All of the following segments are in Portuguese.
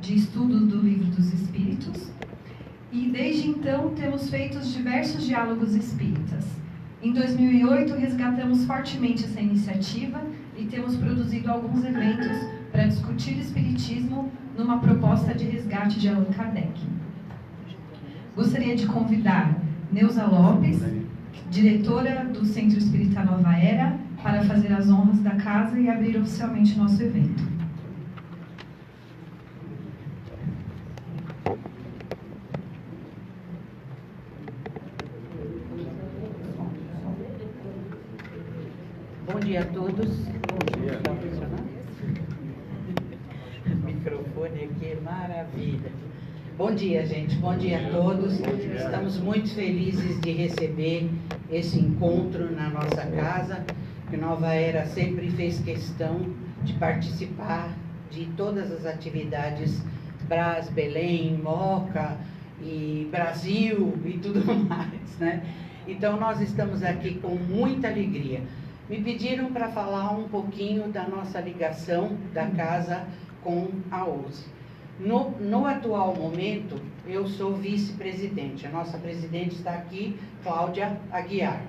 de estudo do Livro dos Espíritos, e desde então temos feito diversos diálogos espíritas. Em 2008 resgatamos fortemente essa iniciativa e temos produzido alguns eventos para discutir espiritismo numa proposta de resgate de Allan Kardec. Gostaria de convidar Neuza Lopes, diretora do Centro Espírita Nova Era, para fazer as honras da casa e abrir oficialmente o nosso evento. Bom dia a todos. Bom dia. O microfone aqui é maravilha. Bom dia, gente. Bom dia a todos. Estamos muito felizes de receber esse encontro na nossa casa, que Nova Era sempre fez questão de participar de todas as atividades Brás, Belém, Moca e Brasil e tudo mais, né? Então, nós estamos aqui com muita alegria. Me pediram para falar um pouquinho da nossa ligação da casa com a USE. No atual momento, eu sou vice-presidente. A nossa presidente está aqui, Cláudia Aguiar.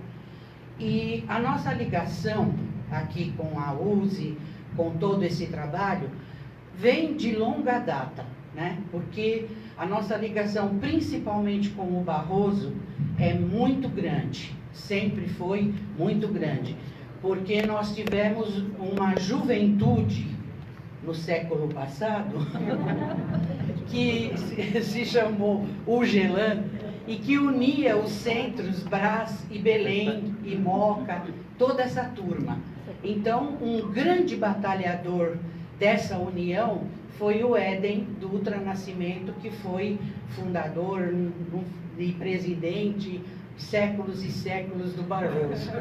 E a nossa ligação aqui com a USE, com todo esse trabalho, vem de longa data, né? Porque a nossa ligação, principalmente com o Barroso, é muito grande. Sempre foi muito grande. Porque nós tivemos uma juventude no século passado, que se chamou UGELAN, e que unia os centros Brás e Belém e Moca, toda essa turma. Então, um grande batalhador dessa união foi o Éden Dutra Nascimento, que foi fundador e presidente séculos e séculos do Barroso,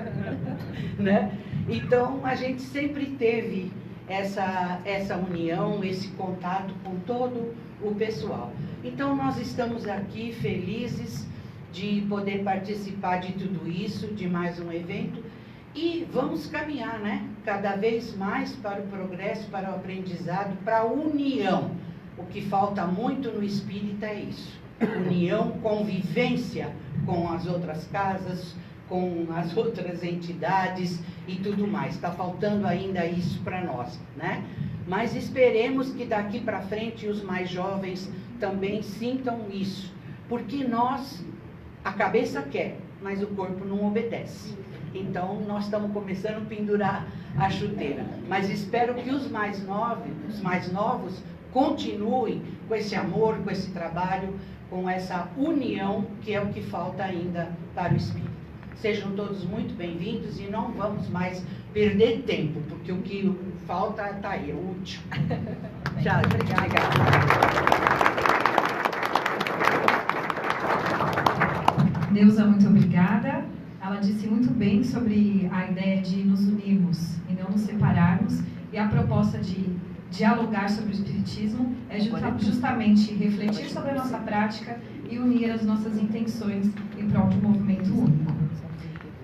né? Então, a gente sempre teve essa união, esse contato com todo o pessoal. Então, nós estamos aqui felizes de poder participar de tudo isso, de mais um evento, e vamos caminhar, né? Cada vez mais para o progresso, para o aprendizado, para a união. O que falta muito no espírita é isso. União, convivência com as outras casas, com as outras entidades e tudo mais. Está faltando ainda isso para nós, né? Mas esperemos que daqui para frente os mais jovens também sintam isso. Porque nós, a cabeça quer, mas o corpo não obedece. Então, nós estamos começando a pendurar a chuteira. Mas espero que os mais novos continuem com esse amor, com esse trabalho, com essa união, que é o que falta ainda para o espírito. Sejam todos muito bem-vindos e não vamos mais perder tempo, porque o que falta está aí, é útil. Tchau, obrigada. Neuza, muito obrigada. Ela disse muito bem sobre a ideia de nos unirmos e não nos separarmos, e a proposta de dialogar sobre o espiritismo é justamente refletir sobre a nossa prática e unir as nossas intenções em prol de um movimento único.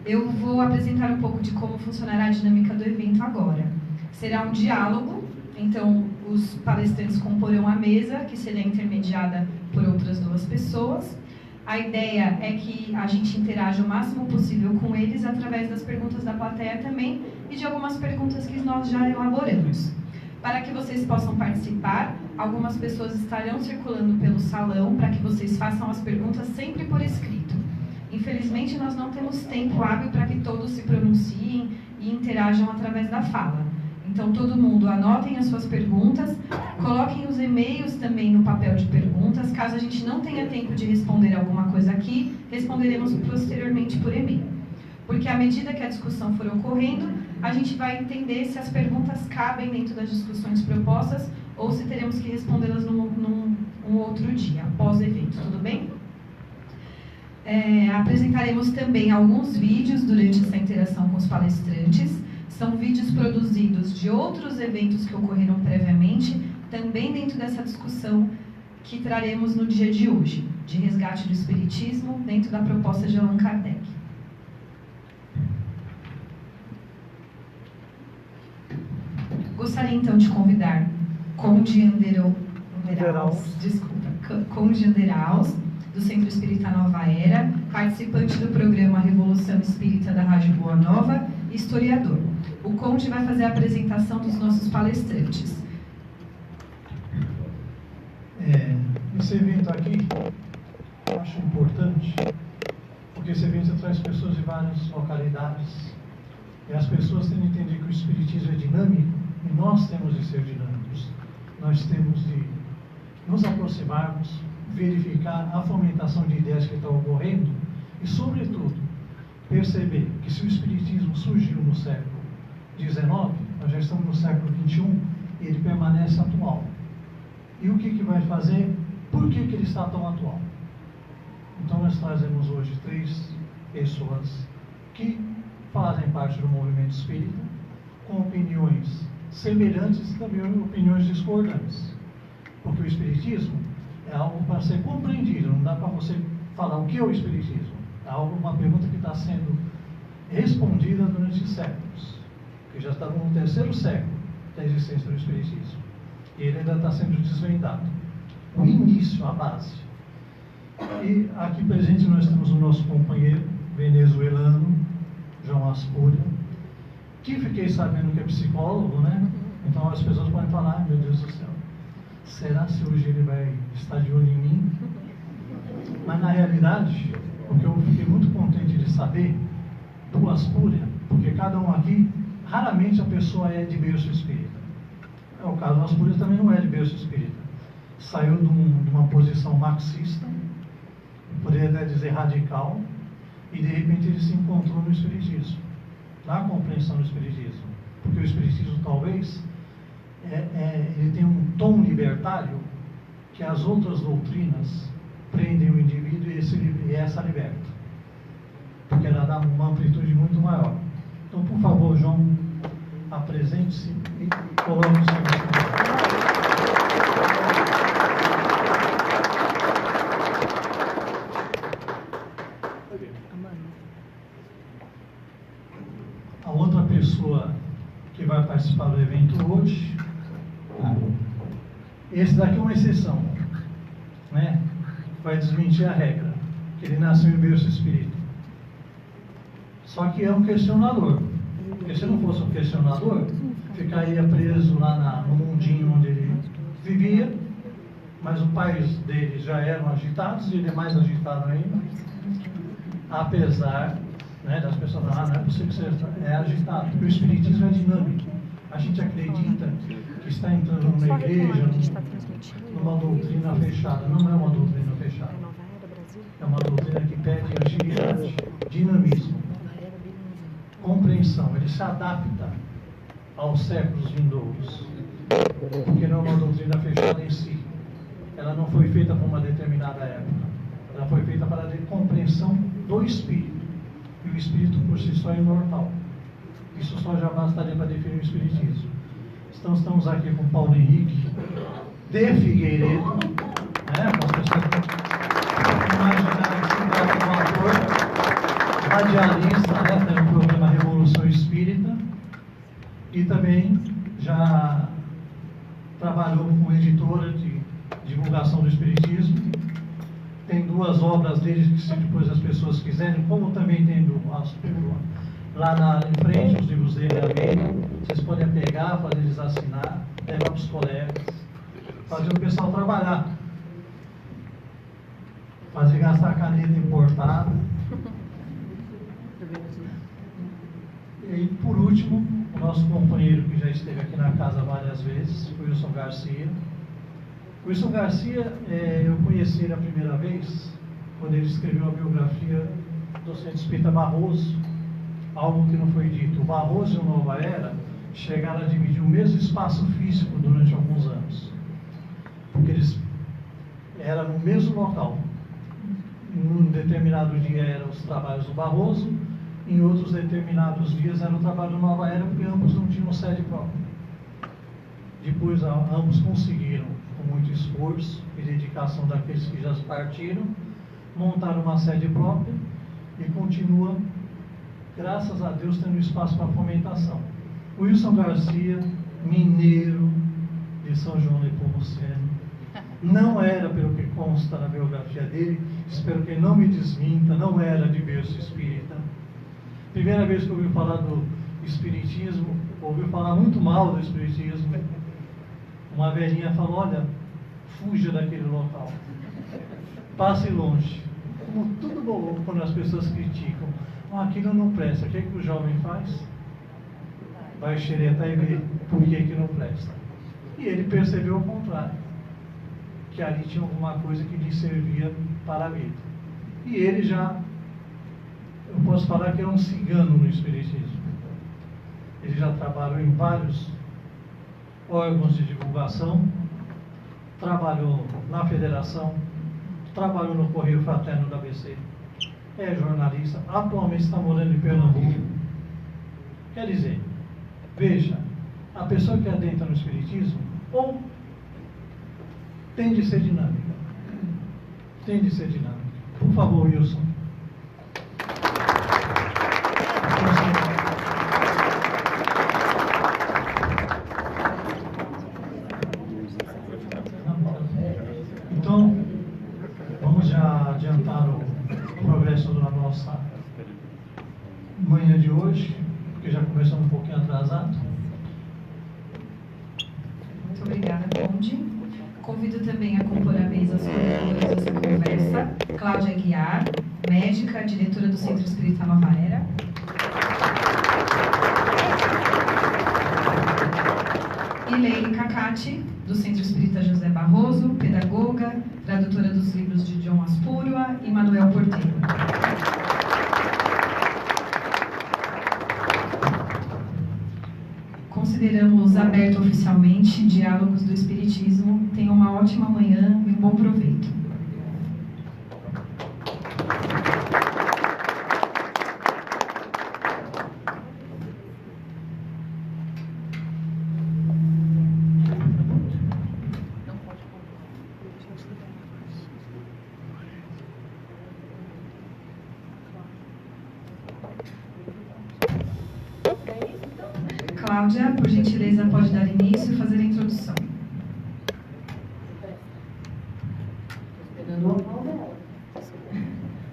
Eu vou apresentar um pouco de como funcionará a dinâmica do evento agora. Será um diálogo, então os palestrantes comporão a mesa, que será intermediada por outras duas pessoas. A ideia é que a gente interaja o máximo possível com eles através das perguntas da plateia também e de algumas perguntas que nós já elaboramos. Para que vocês possam participar, algumas pessoas estarão circulando pelo salão para que vocês façam as perguntas sempre por escrito. Infelizmente, nós não temos tempo hábil para que todos se pronunciem e interajam através da fala. Então, todo mundo anotem as suas perguntas, coloquem os e-mails também no papel de perguntas. Caso a gente não tenha tempo de responder alguma coisa aqui, responderemos posteriormente por e-mail. Porque à medida que a discussão for ocorrendo, a gente vai entender se as perguntas cabem dentro das discussões propostas ou se teremos que respondê-las num outro dia, após o evento, tudo bem? Apresentaremos também alguns vídeos durante essa interação com os palestrantes. São vídeos produzidos de outros eventos que ocorreram previamente, também dentro dessa discussão que traremos no dia de hoje, de resgate do espiritismo dentro da proposta de Allan Kardec. Gostaria então de convidar Conde Anderon Conde Anderaus, do Centro Espírita Nova Era, participante do programa Revolução Espírita da Rádio Boa Nova e historiador. O Conde vai fazer a apresentação dos nossos palestrantes. Esse evento aqui, eu acho importante, porque esse evento traz pessoas de várias localidades, e as pessoas têm de entender que o Espiritismo é dinâmico, e nós temos de ser dinâmicos. Nós temos de nos aproximarmos, verificar a fomentação de ideias que estão ocorrendo, e, sobretudo, perceber que se o Espiritismo surgiu no século XIX, nós já estamos no século XXI, e ele permanece atual. E o que vai fazer? Por que ele está tão atual? Então nós trazemos hoje 3 pessoas que fazem parte do movimento espírita, com opiniões semelhantes e também opiniões discordantes. Porque o espiritismo é algo para ser compreendido, não dá para você falar o que é o espiritismo. É uma pergunta que está sendo respondida durante séculos, que já estamos no 3º século da existência do espiritismo. E ele ainda está sendo desvendado. O início, a base. E aqui presente nós temos o nosso companheiro venezuelano, João Aspúria, que fiquei sabendo que é psicólogo, né? Então as pessoas podem falar, meu Deus do céu, será se hoje ele vai estar de olho em mim? Mas na realidade, o que eu fiquei muito contente de saber do Aspúria, porque cada um aqui, raramente a pessoa é de berço espírita. É o caso do Aspúria, também não é de berço espírita. Saiu de uma posição marxista, poderia até dizer radical, e de repente ele se encontrou no espiritismo, na compreensão do espiritismo. Porque o espiritismo talvez ele tem um tom libertário que as outras doutrinas prendem o indivíduo e essa liberta, porque ela dá uma amplitude muito maior. Então, por favor, João, apresente-se e coloque-se no a outra pessoa que vai participar do evento hoje, esse daqui é uma exceção, né? Vai desmentir a regra, que ele nasceu em berço espírita. Só que é um questionador, porque se não fosse um questionador, ficaria preso lá no mundinho onde ele vivia, mas os pais dele já eram agitados e ele é mais agitado ainda, apesar, né, das pessoas falarem, não é possível que você é agitado, porque o espiritismo é dinâmico. A gente acredita que está entrando numa igreja, numa doutrina fechada. Não é uma doutrina fechada. É uma doutrina que pede agilidade, dinamismo, compreensão. Ele se adapta aos séculos vindouros, porque não é uma doutrina fechada em si. Ela não foi feita para uma determinada época. Ela foi feita para a compreensão do espírito. E o espírito por si só é imortal. Isso só já bastaria para definir o espiritismo. Então estamos aqui com Paulo Henrique de Figueiredo, né, com as pessoas que imaginaram que um ator radialista, né, pelo programa Revolução Espírita, e também já trabalhou como editora de divulgação do espiritismo. Tem 2 obras dele que, se depois as pessoas quiserem, como também tem lá em frente, os livros dele à venda, vocês podem pegar, fazer eles assinar, levar para os colegas, fazer o pessoal trabalhar, fazer gastar caneta importada. E por último, o nosso companheiro que já esteve aqui na casa várias vezes, o Wilson Garcia. O Wilson Garcia, eu conheci ele a primeira vez quando ele escreveu a biografia do Centro Espírita Barroso, algo que não foi dito. O Barroso e o Nova Era chegaram a dividir o mesmo espaço físico durante alguns anos, porque eles eram no mesmo local. Num determinado dia eram os trabalhos do Barroso, em outros determinados dias era o trabalho do Nova Era, porque ambos não tinham sede própria. Depois ambos conseguiram, com muito esforço e dedicação daqueles que já partiram, montar uma sede própria e continua, graças a Deus, tendo espaço para fomentação. O Wilson Garcia, mineiro de São João Nepomuceno, Não era, pelo que consta na biografia dele, espero que ele não me desminta, não era de berço espírita. Primeira vez que ouviu falar do espiritismo, ouviu falar muito mal do espiritismo. Uma velhinha falou: olha, fuja daquele local, passe longe. Como tudo bom quando as pessoas criticam: aquilo não presta. O que é que o jovem faz? Vai xeretar e ver por que não presta. E ele percebeu o contrário, que ali tinha alguma coisa que lhe servia para a vida. E ele já, eu posso falar que era um cigano no espiritismo. Ele já trabalhou em vários órgãos de divulgação, trabalhou na federação, trabalhou no Correio Fraterno da ABC, é jornalista, atualmente está morando em Pernambuco. Quer dizer, veja, a pessoa que adentra no espiritismo, ou tem de ser dinâmica. Tem de ser dinâmica. Por favor, Wilson. Então, vamos já adiantar o progresso da nossa manhã de hoje, porque já começamos um pouquinho atrasado. Muito obrigada, Conde. Convido também a compor a mesa as condutoras dessa conversa: Cláudia Aguiar, médica, diretora do Centro Espírita Nova Era. Elaine Cacati, do Centro Espírita José Barroso, pedagoga, tradutora dos livros de John Aspurua e Manuel Porteiro. Consideramos aberto oficialmente Diálogos do Espiritismo. Tenham uma ótima manhã e um bom proveito. Cláudia, por gentileza, pode dar início e fazer a introdução.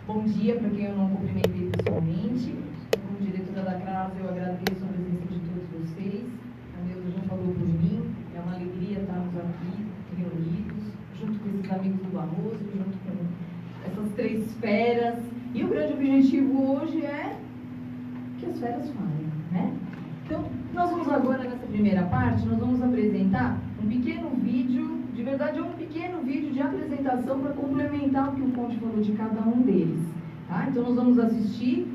Bom dia para quem eu não cumprimentei pessoalmente. Como diretora da CRAS, eu agradeço a presença de todos vocês. A Neuza já falou por mim. É uma alegria estarmos aqui reunidos, junto com esses amigos do Barroso, junto com essas três feras. E o grande objetivo hoje é que as feras falem, né? Então, nós vamos agora, nessa primeira parte, nós vamos apresentar um pequeno vídeo, de verdade é um pequeno vídeo de apresentação para complementar o que o Conde falou de cada um deles. Tá? Então, nós vamos assistir,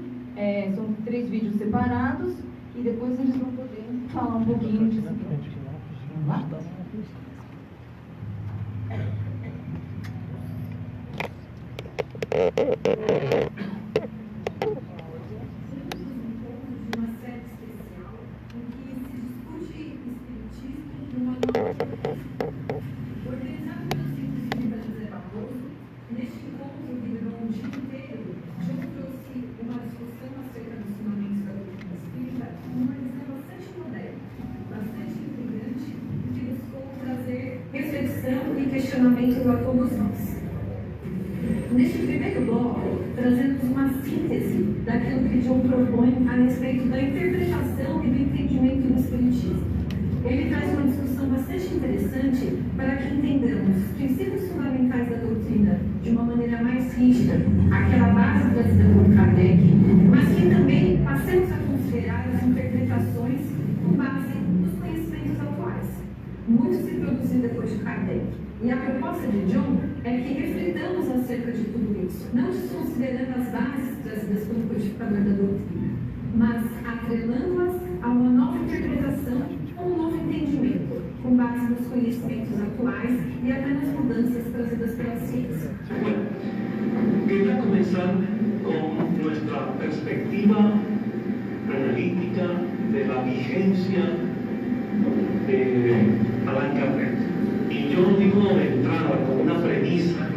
são 3 vídeos separados, e depois eles vão poder falar um pouquinho disso aqui. Vamos lá? Organizado pelo Centro Espírita José Barroso, neste encontro que durou um dia inteiro, John trouxe uma discussão acerca dos fundamentos da doutrina espírita com uma visão bastante moderna, bastante intrigante, que buscou trazer reflexão e questionamento a todos nós. Neste primeiro bloco, trazemos uma síntese daquilo que John propõe a respeito da interpretação e do entendimento do espiritismo. Ele traz uma discussão bastante interessante para que entendamos os princípios fundamentais da doutrina de uma maneira mais rígida, aquela base trazida por Kardec, mas que também passemos a considerar as interpretações com base nos conhecimentos atuais. Muito se produziu depois de Kardec. E a proposta de John é que reflitamos acerca de tudo isso, não desconsiderando as bases trazidas pelo codificador da doutrina, mas atrelando-as a uma nova interpretação, um novo entendimento, com base nos conhecimentos atuais e até nas mudanças trazidas pela ciência. Quería comenzar con nuestra perspectiva analítica de la vigencia de Allan Kardec. Y yo digo de entrada con una premisa: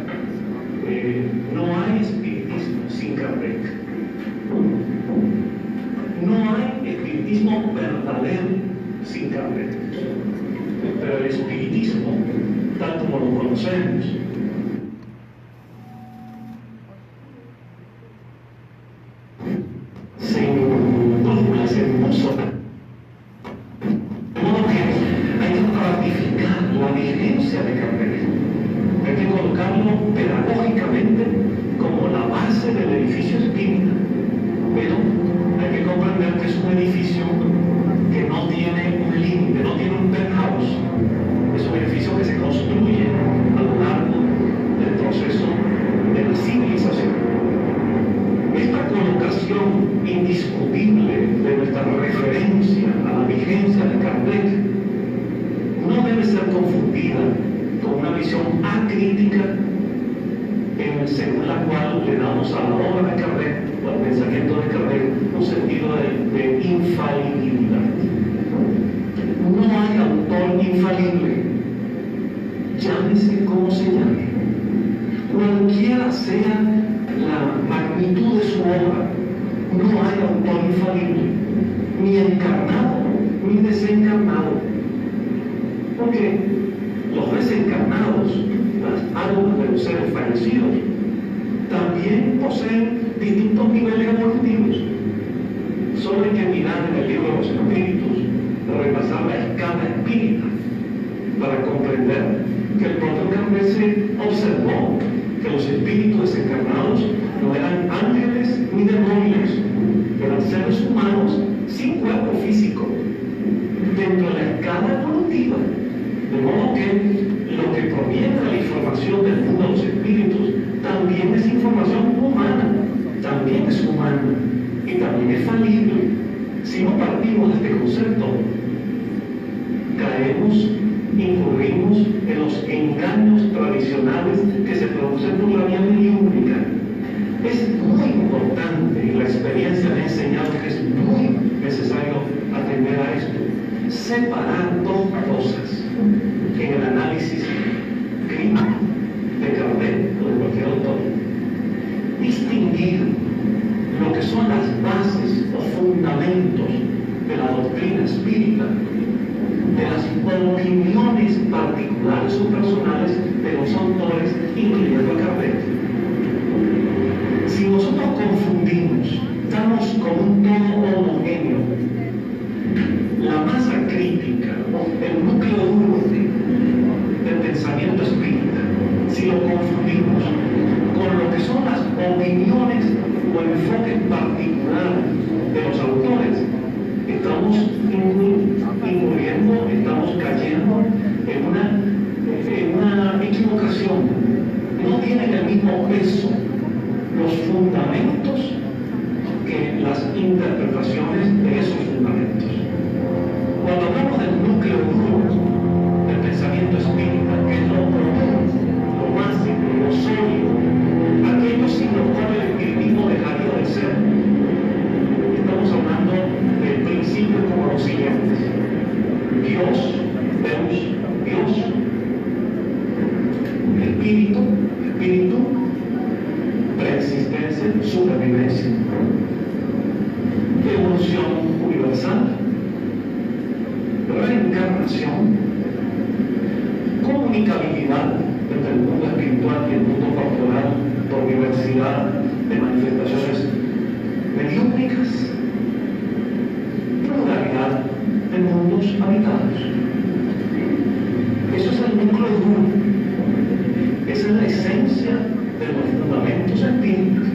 no hay espiritismo sin Kardec. No hay espiritismo verdadero sin Kardec. Pero el espiritismo, tal como lo conocemos, conocemos. Sin brújulas, sin bússola. De modo que hay que ratificar la vigencia de Kardec. Hay que colocarlo pedagógicamente como la base del edificio espírita. Pero hay que comprender que es un edificio que no tiene un límite, no tiene un penthouse. Es un edificio que se construye a lo largo del proceso de la civilización. Esta colocación indiscutible de nuestra referencia a la vigencia de Kardec no debe ser confundida con una visión acrítica según la cual le damos a la obra de Kardec o al pensamiento de Kardec un sentido de infalibilidad. No hay autor infalible, llámese como se llame, cualquiera sea la magnitud de su obra, no hay autor infalible, ni encarnado ni desencarnado, porque los desencarnados, las almas de los seres fallecidos, también poseen distintos niveles evolutivos. Solo hay que mirar en el libro de los espíritus, repasar la escala espírita, para comprender que el propio Kardec se observó que los espíritus desencarnados no eran ángeles ni demonios, eran seres humanos sin cuerpo físico, dentro de la escala evolutiva. De modo que lo que proviene de la información del mundo de los espíritus también es información humana, también es humana y también es falible. Si no partimos de este concepto, caemos, incurrimos en los engaños tradicionales que se producen por la vía mediúnica. Es muy importante, y la experiencia me ha enseñado que es muy necesario atender a esto, separar dos cosas en el análisis crítico de Kardec o de cualquier autor. Distinguir lo que son las bases o fundamentos de la doctrina espírita de las opiniones particulares o personales de los autores, incluyendo a Kardec. Si nosotros confundimos, damos con un tono homogéneo la masa crítica, el núcleo duro del pensamiento espírita, si lo confundimos con lo que son las opiniones o enfoques particulares de los autores, estamos incurriendo, estamos cayendo en una equivocación. No tienen el mismo peso los fundamentos que las interpretaciones de esos fundamentos. Cuando hablamos del núcleo duro del pensamiento espírita, que es lo profundo, lo básico, lo sólido, aquello sin lo cual el espiritismo dejaría de ser, estamos hablando de principios como los siguientes: Dios, Dios, espíritu, preexistencia, supervivencia, evolución universal, reencarnación, comunicabilidad entre el mundo espiritual y el mundo corporal por diversidad de manifestaciones mediúmnicas, pluralidad de mundos habitados. Eso es el núcleo duro. Esa es la esencia de los fundamentos espíritas.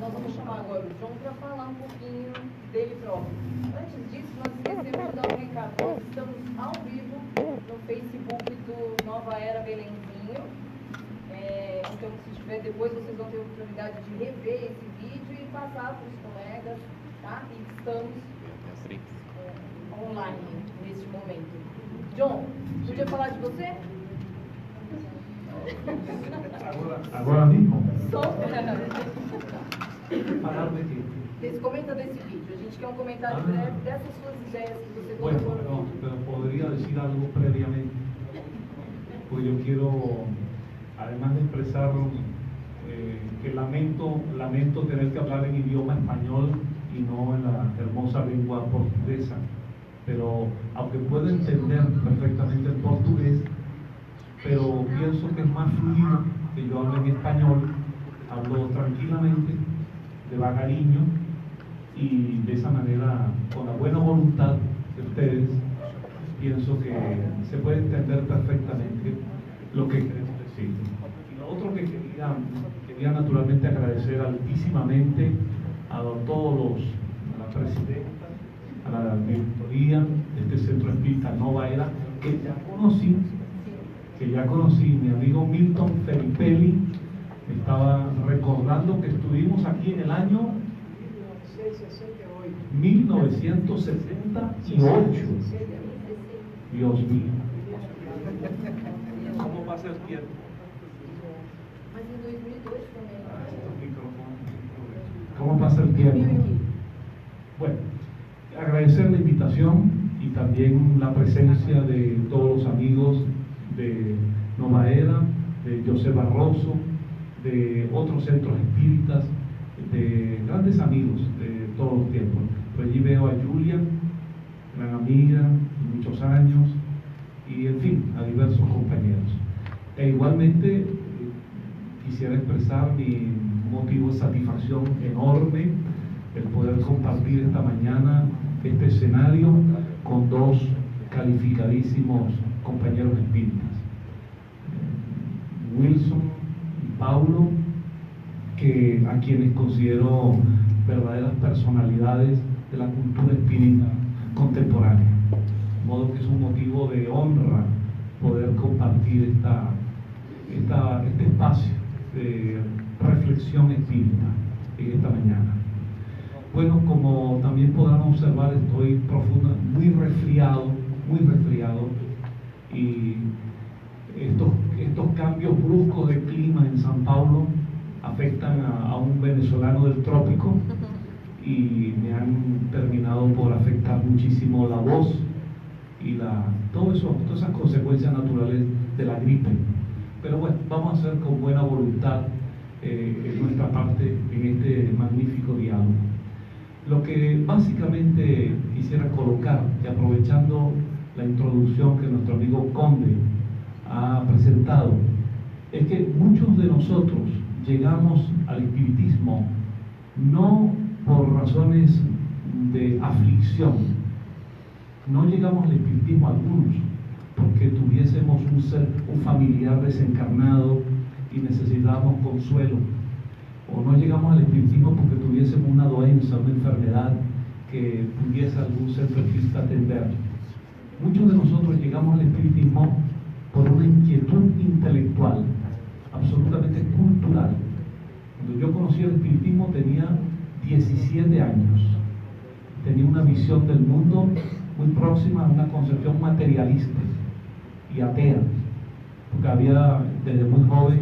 Nós vamos chamar agora o João para falar um pouquinho dele próprio. Antes disso, nós esquecemos de dar um recado. Nós estamos ao vivo no Facebook do Nova Era Belenzinho. Então, se tiver depois, vocês vão ter a oportunidade de rever esse vídeo e passar para os colegas, tá? E estamos online neste momento. John, podia falar de você? Agora mesmo? Só Falar de qué? comenta desse vídeo. A gente quer um comentário breve dessas suas ideias que você Bueno, colocou no vídeo. pero podría decir algo previamente, pues yo quiero, además de expresar que lamento tener que hablar en idioma español y no en la hermosa lengua portuguesa, pero aunque puedo entender perfectamente el portugués, pero pienso que es más fluido que yo hable en español, hablo tranquilamente, devagariño, y de esa manera, con la buena voluntad de ustedes, pienso que se puede entender perfectamente lo que queremos decir. Y lo otro que quería naturalmente agradecer altísimamente a todos a la presidenta, a la directoría de este Centro Espírita Nova Era, que ya conocí, mi amigo Milton Felipelli me estaba recordando que estuvimos aquí en el año 1978. Dios mío. ¿Cómo pasa el tiempo? ¿Cómo pasa el tiempo? Bueno, agradecer la invitación y también la presencia de todos los amigos de Nova Era, de José Barroso, de otros centros espíritas, de grandes amigos de todos los tiempos. Por allí veo a Julia, gran amiga, de muchos años, y en fin, a diversos compañeros. E igualmente quisiera expresar mi motivo de satisfacción enorme el poder compartir esta mañana este escenario con dos calificadísimos compañeros espíritas, Wilson y Paulo, que a quienes considero verdaderas personalidades de la cultura espírita contemporánea. De modo que es un motivo de honra poder compartir este espacio de reflexión espírita en esta mañana. Bueno, como también podrán observar, estoy muy resfriado, y estos cambios bruscos de clima en San Paulo afectan a un venezolano del trópico y me han terminado por afectar muchísimo la voz y todas esas consecuencias naturales de la gripe. Pero bueno, vamos a hacer con buena voluntad en nuestra parte en este magnífico diálogo. Lo que básicamente quisiera colocar, y aprovechando la introducción que nuestro amigo Conde ha presentado, es que muchos de nosotros llegamos al espiritismo no por razones de aflicción, no llegamos al espiritismo algunos porque tuviésemos un familiar desencarnado y necesitábamos consuelo, o no llegamos al espiritismo porque tuviésemos una dolencia, una enfermedad que pudiese algún centro espírita atender. Muchos de nosotros llegamos al espiritismo por una inquietud intelectual, absolutamente cultural. Cuando yo conocí el espiritismo tenía 17 años. Tenía una visión del mundo muy próxima a una concepción materialista y atea, porque desde muy joven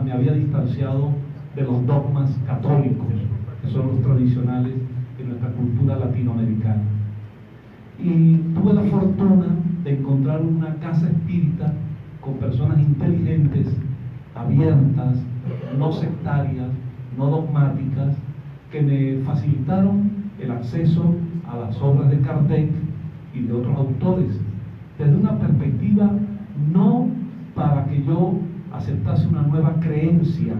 me había distanciado de los dogmas católicos, que son los tradicionales de nuestra cultura latinoamericana. Y tuve la fortuna de encontrar una casa espírita con personas inteligentes, abiertas, no sectarias, no dogmáticas, que me facilitaron el acceso a las obras de Kardec y de otros autores, desde una perspectiva no para que yo aceptase una nueva creencia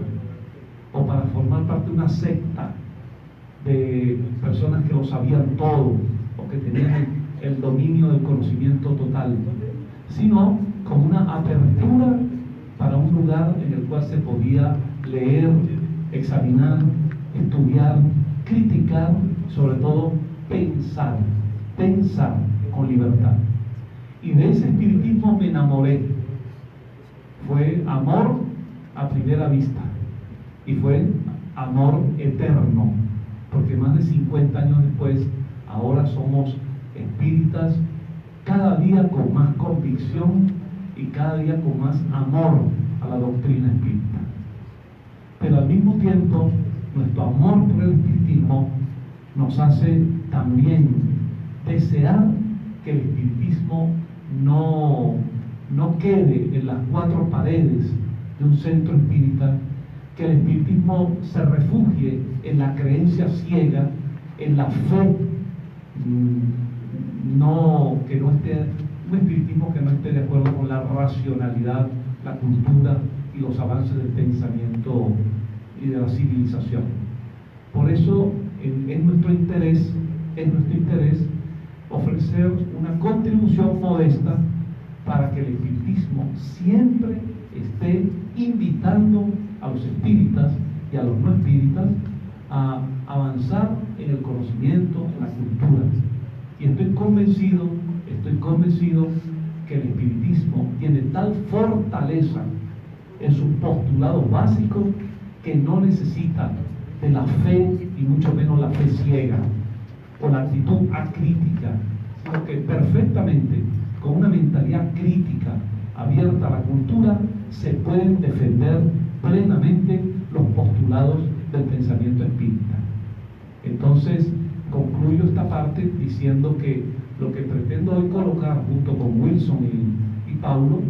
o para formar parte de una secta de personas que lo sabían todo o que tenían el dominio del conocimiento total, sino como una apertura para un lugar en el cual se podía leer, examinar, estudiar, criticar, sobre todo pensar con libertad. Y de ese espiritismo me enamoré. Fue amor a primera vista y fue amor eterno, porque más de 50 años después, ahora somos espíritas cada día con más convicción y cada día con más amor a la doctrina espírita. Pero al mismo tiempo, nuestro amor por el espiritismo nos hace también desear que el espiritismo no quede en las cuatro paredes de un centro espírita, que el espiritismo se refugie en la creencia ciega, en la fe un espiritismo que no esté de acuerdo con la racionalidad, la cultura y los avances del pensamiento y de la civilización. Por eso es nuestro interés ofrecer una contribución modesta para que el espiritismo siempre esté invitando a los espíritas y a los no espíritas a avanzar en el conocimiento, en la cultura. Y estoy convencido que el espiritismo tiene tal fortaleza en sus postulados básicos que no necesita de la fe, y mucho menos la fe ciega o la actitud acrítica, sino que perfectamente, con una mentalidad crítica abierta a la cultura, se pueden defender plenamente los postulados del pensamiento espírita. Entonces, concluyo esta parte diciendo que lo que pretendo hoy colocar junto con Wilson y Paulo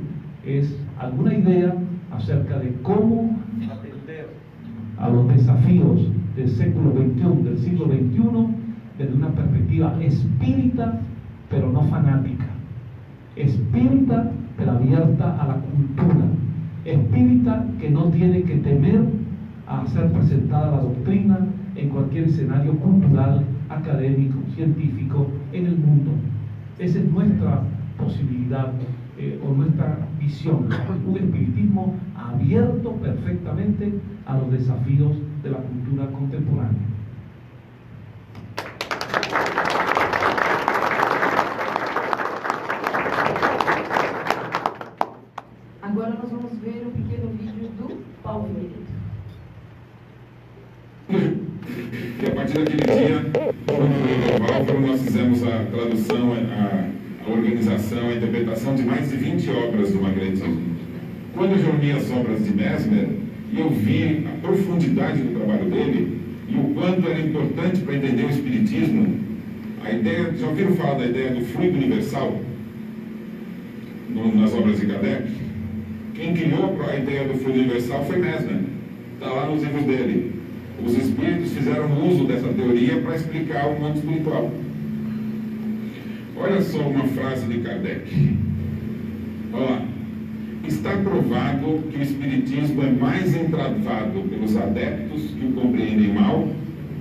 es alguna idea acerca de cómo atender a los desafíos del siglo XXI desde una perspectiva espírita, pero no fanática, espírita, pero abierta a la cultura, espírita que no tiene que temer a ser presentada la doctrina en cualquier escenario cultural, académico, científico en el mundo. Esa es nuestra posibilidad o nuestra visión, un espiritismo abierto perfectamente a los desafíos de la cultura contemporánea. Agora nós vamos ver um pequeno vídeo do Paulo Figueiredo. E a partir daquele dia, junto com o Álvaro, nós fizemos a tradução, a organização, a interpretação de mais de 20 obras do magnetismo. Quando eu reuni as obras de Mesmer, e eu vi a profundidade do trabalho dele e o quanto era importante para entender o espiritismo, a ideia, já ouviram falar da ideia do fluido universal nas obras de Kardec? Quem criou a ideia do fluido universal foi Mesmer, está lá nos livros dele. Os espíritos fizeram uso dessa teoria para explicar o mundo espiritual. Olha só uma frase de Kardec. Olha lá. Está provado que o espiritismo é mais entravado pelos adeptos que o compreendem mal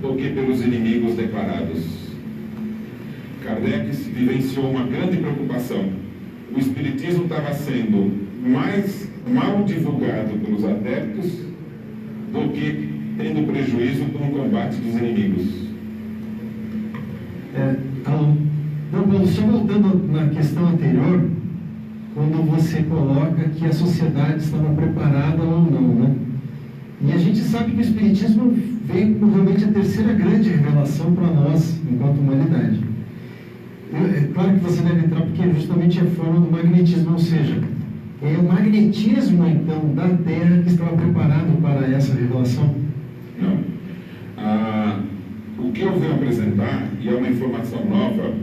do que pelos inimigos declarados. Kardec vivenciou uma grande preocupação. O espiritismo estava sendo mais mal divulgado pelos adeptos do que tendo prejuízo com o combate dos inimigos. Paulo, só voltando na questão anterior, quando você coloca que a sociedade estava preparada ou não, né? E a gente sabe que o espiritismo veio como realmente a terceira grande revelação para nós, enquanto humanidade. É claro que você deve entrar porque justamente é a forma do magnetismo, ou seja, é o magnetismo, então, da Terra que estava preparado para essa revelação? Não. O que eu venho apresentar, e é uma informação nova,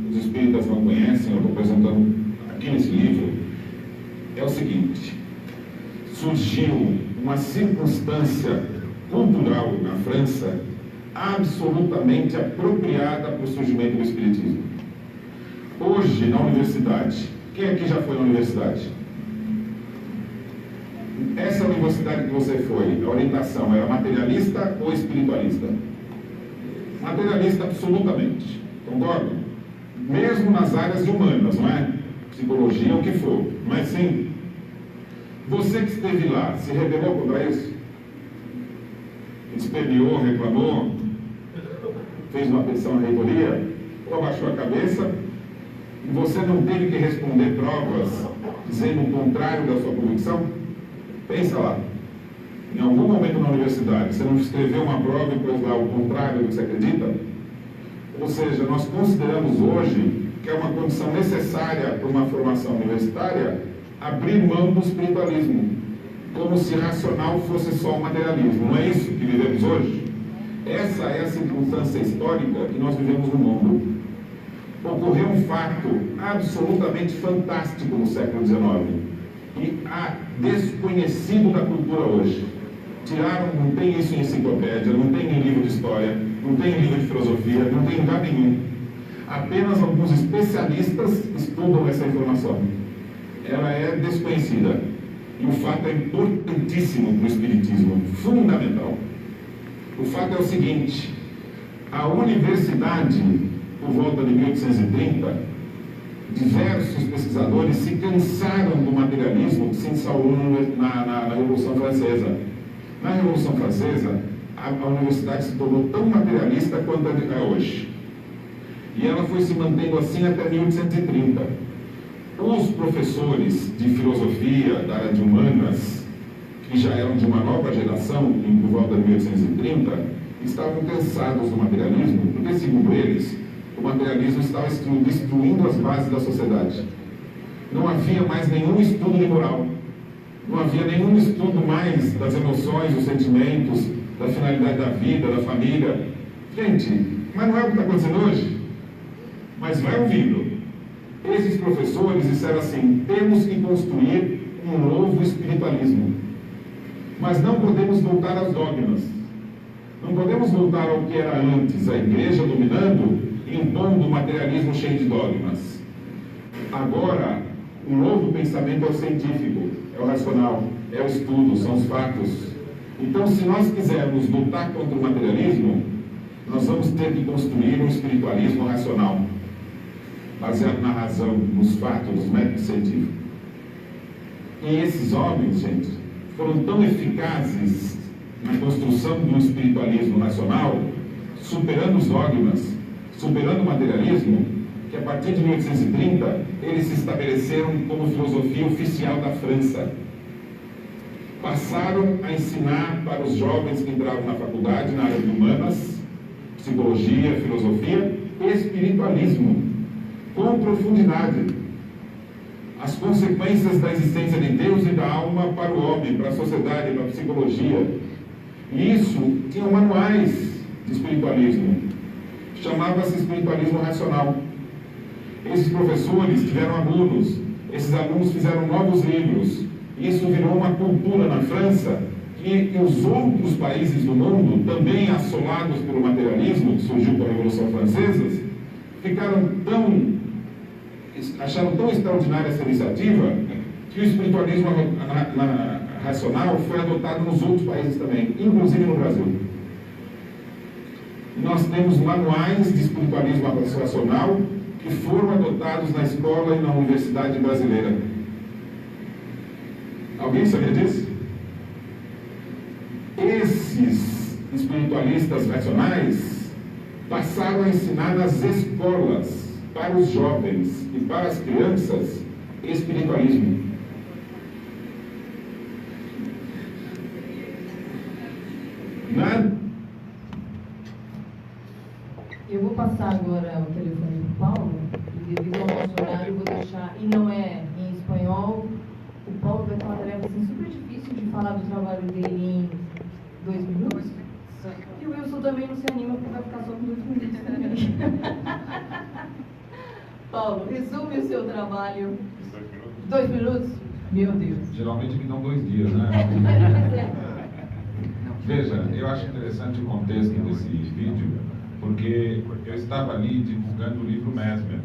os espíritas não conhecem, eu estou apresentando aqui nesse livro, é o seguinte: surgiu uma circunstância cultural na França absolutamente apropriada para o surgimento do espiritismo. Hoje, na universidade, quem aqui já foi na universidade? Essa universidade que você foi, a orientação era materialista ou espiritualista? Materialista, absolutamente. Concordo? Mesmo nas áreas humanas, não é? Psicologia, o que for. Mas sim, você que esteve lá, se rebelou contra isso? Esperneou, reclamou? Fez uma petição à reitoria? Ou abaixou a cabeça? E você não teve que responder provas dizendo o contrário da sua convicção? Pensa lá, em algum momento na universidade, você não escreveu uma prova e pôs lá o contrário do que você acredita? Ou seja, nós consideramos hoje que é uma condição necessária para uma formação universitária abrir mão do espiritualismo, como se racional fosse só o materialismo. Não é isso que vivemos hoje? Essa é a circunstância histórica que nós vivemos no mundo. Ocorreu um fato absolutamente fantástico no século XIX. E desconhecido da cultura hoje. Tiraram, não tem isso em enciclopédia, não tem em livro de história, não tem em livro de filosofia, não tem em lugar nenhum. Apenas alguns especialistas estudam essa informação. Ela é desconhecida. E o fato é importantíssimo para o Espiritismo, fundamental. O fato é o seguinte: a universidade, por volta de 1830, diversos pesquisadores se cansaram do materialismo que se instaurou na Revolução Francesa. Na Revolução Francesa, a universidade se tornou tão materialista quanto é hoje. E ela foi se mantendo assim até 1830. Os professores de filosofia, da área de humanas, que já eram de uma nova geração, por volta de 1830, estavam cansados do materialismo, porque, segundo eles, o materialismo estava destruindo as bases da sociedade. Não havia mais nenhum estudo de moral. Não havia nenhum estudo mais das emoções, dos sentimentos, da finalidade da vida, da família. Gente, mas não é o que está acontecendo hoje? Mas vai ouvindo. Esses professores disseram assim: temos que construir um novo espiritualismo. Mas não podemos voltar aos dogmas. Não podemos voltar ao que era antes, a igreja dominando, impondo o materialismo cheio de dogmas. Agora, o novo pensamento é o científico, é o racional, é o estudo, são os fatos. Então, se nós quisermos lutar contra o materialismo, nós vamos ter que construir um espiritualismo racional, baseado na razão, nos fatos, nos métodos científicos. E esses homens, gente, foram tão eficazes na construção do espiritualismo nacional, superando os dogmas, superando o materialismo, que a partir de 1830 eles se estabeleceram como filosofia oficial da França. Passaram a ensinar para os jovens que entravam na faculdade, na área de humanas, psicologia, filosofia, espiritualismo, com profundidade. As consequências da existência de Deus e da alma para o homem, para a sociedade, para a psicologia. E isso tinha manuais de espiritualismo. Chamava-se espiritualismo racional. Esses professores tiveram alunos, esses alunos fizeram novos livros. Isso virou uma cultura na França, e os outros países do mundo, também assolados pelo materialismo que surgiu com a Revolução Francesa, acharam tão extraordinária essa iniciativa que o espiritualismo racional foi adotado nos outros países também, inclusive no Brasil. Nós temos manuais de espiritualismo racional que foram adotados na escola e na universidade brasileira. Alguém sabia disso? Esses espiritualistas racionais passaram a ensinar nas escolas, para os jovens e para as crianças, espiritualismo. Eu vou passar agora o telefone para o Paulo, e devido ao nosso horário eu vou deixar, e não é em espanhol, o Paulo vai ter uma tarefa assim, super difícil de falar do trabalho dele em 2 minutos. E o Wilson também não se anima porque vai ficar só com 2 minutos também. Paulo, resume o seu trabalho. 2 minutos? Meu Deus. Geralmente me dão 2 dias, né? Veja, eu acho interessante o contexto desse vídeo, porque eu estava ali divulgando o livro Mesmer,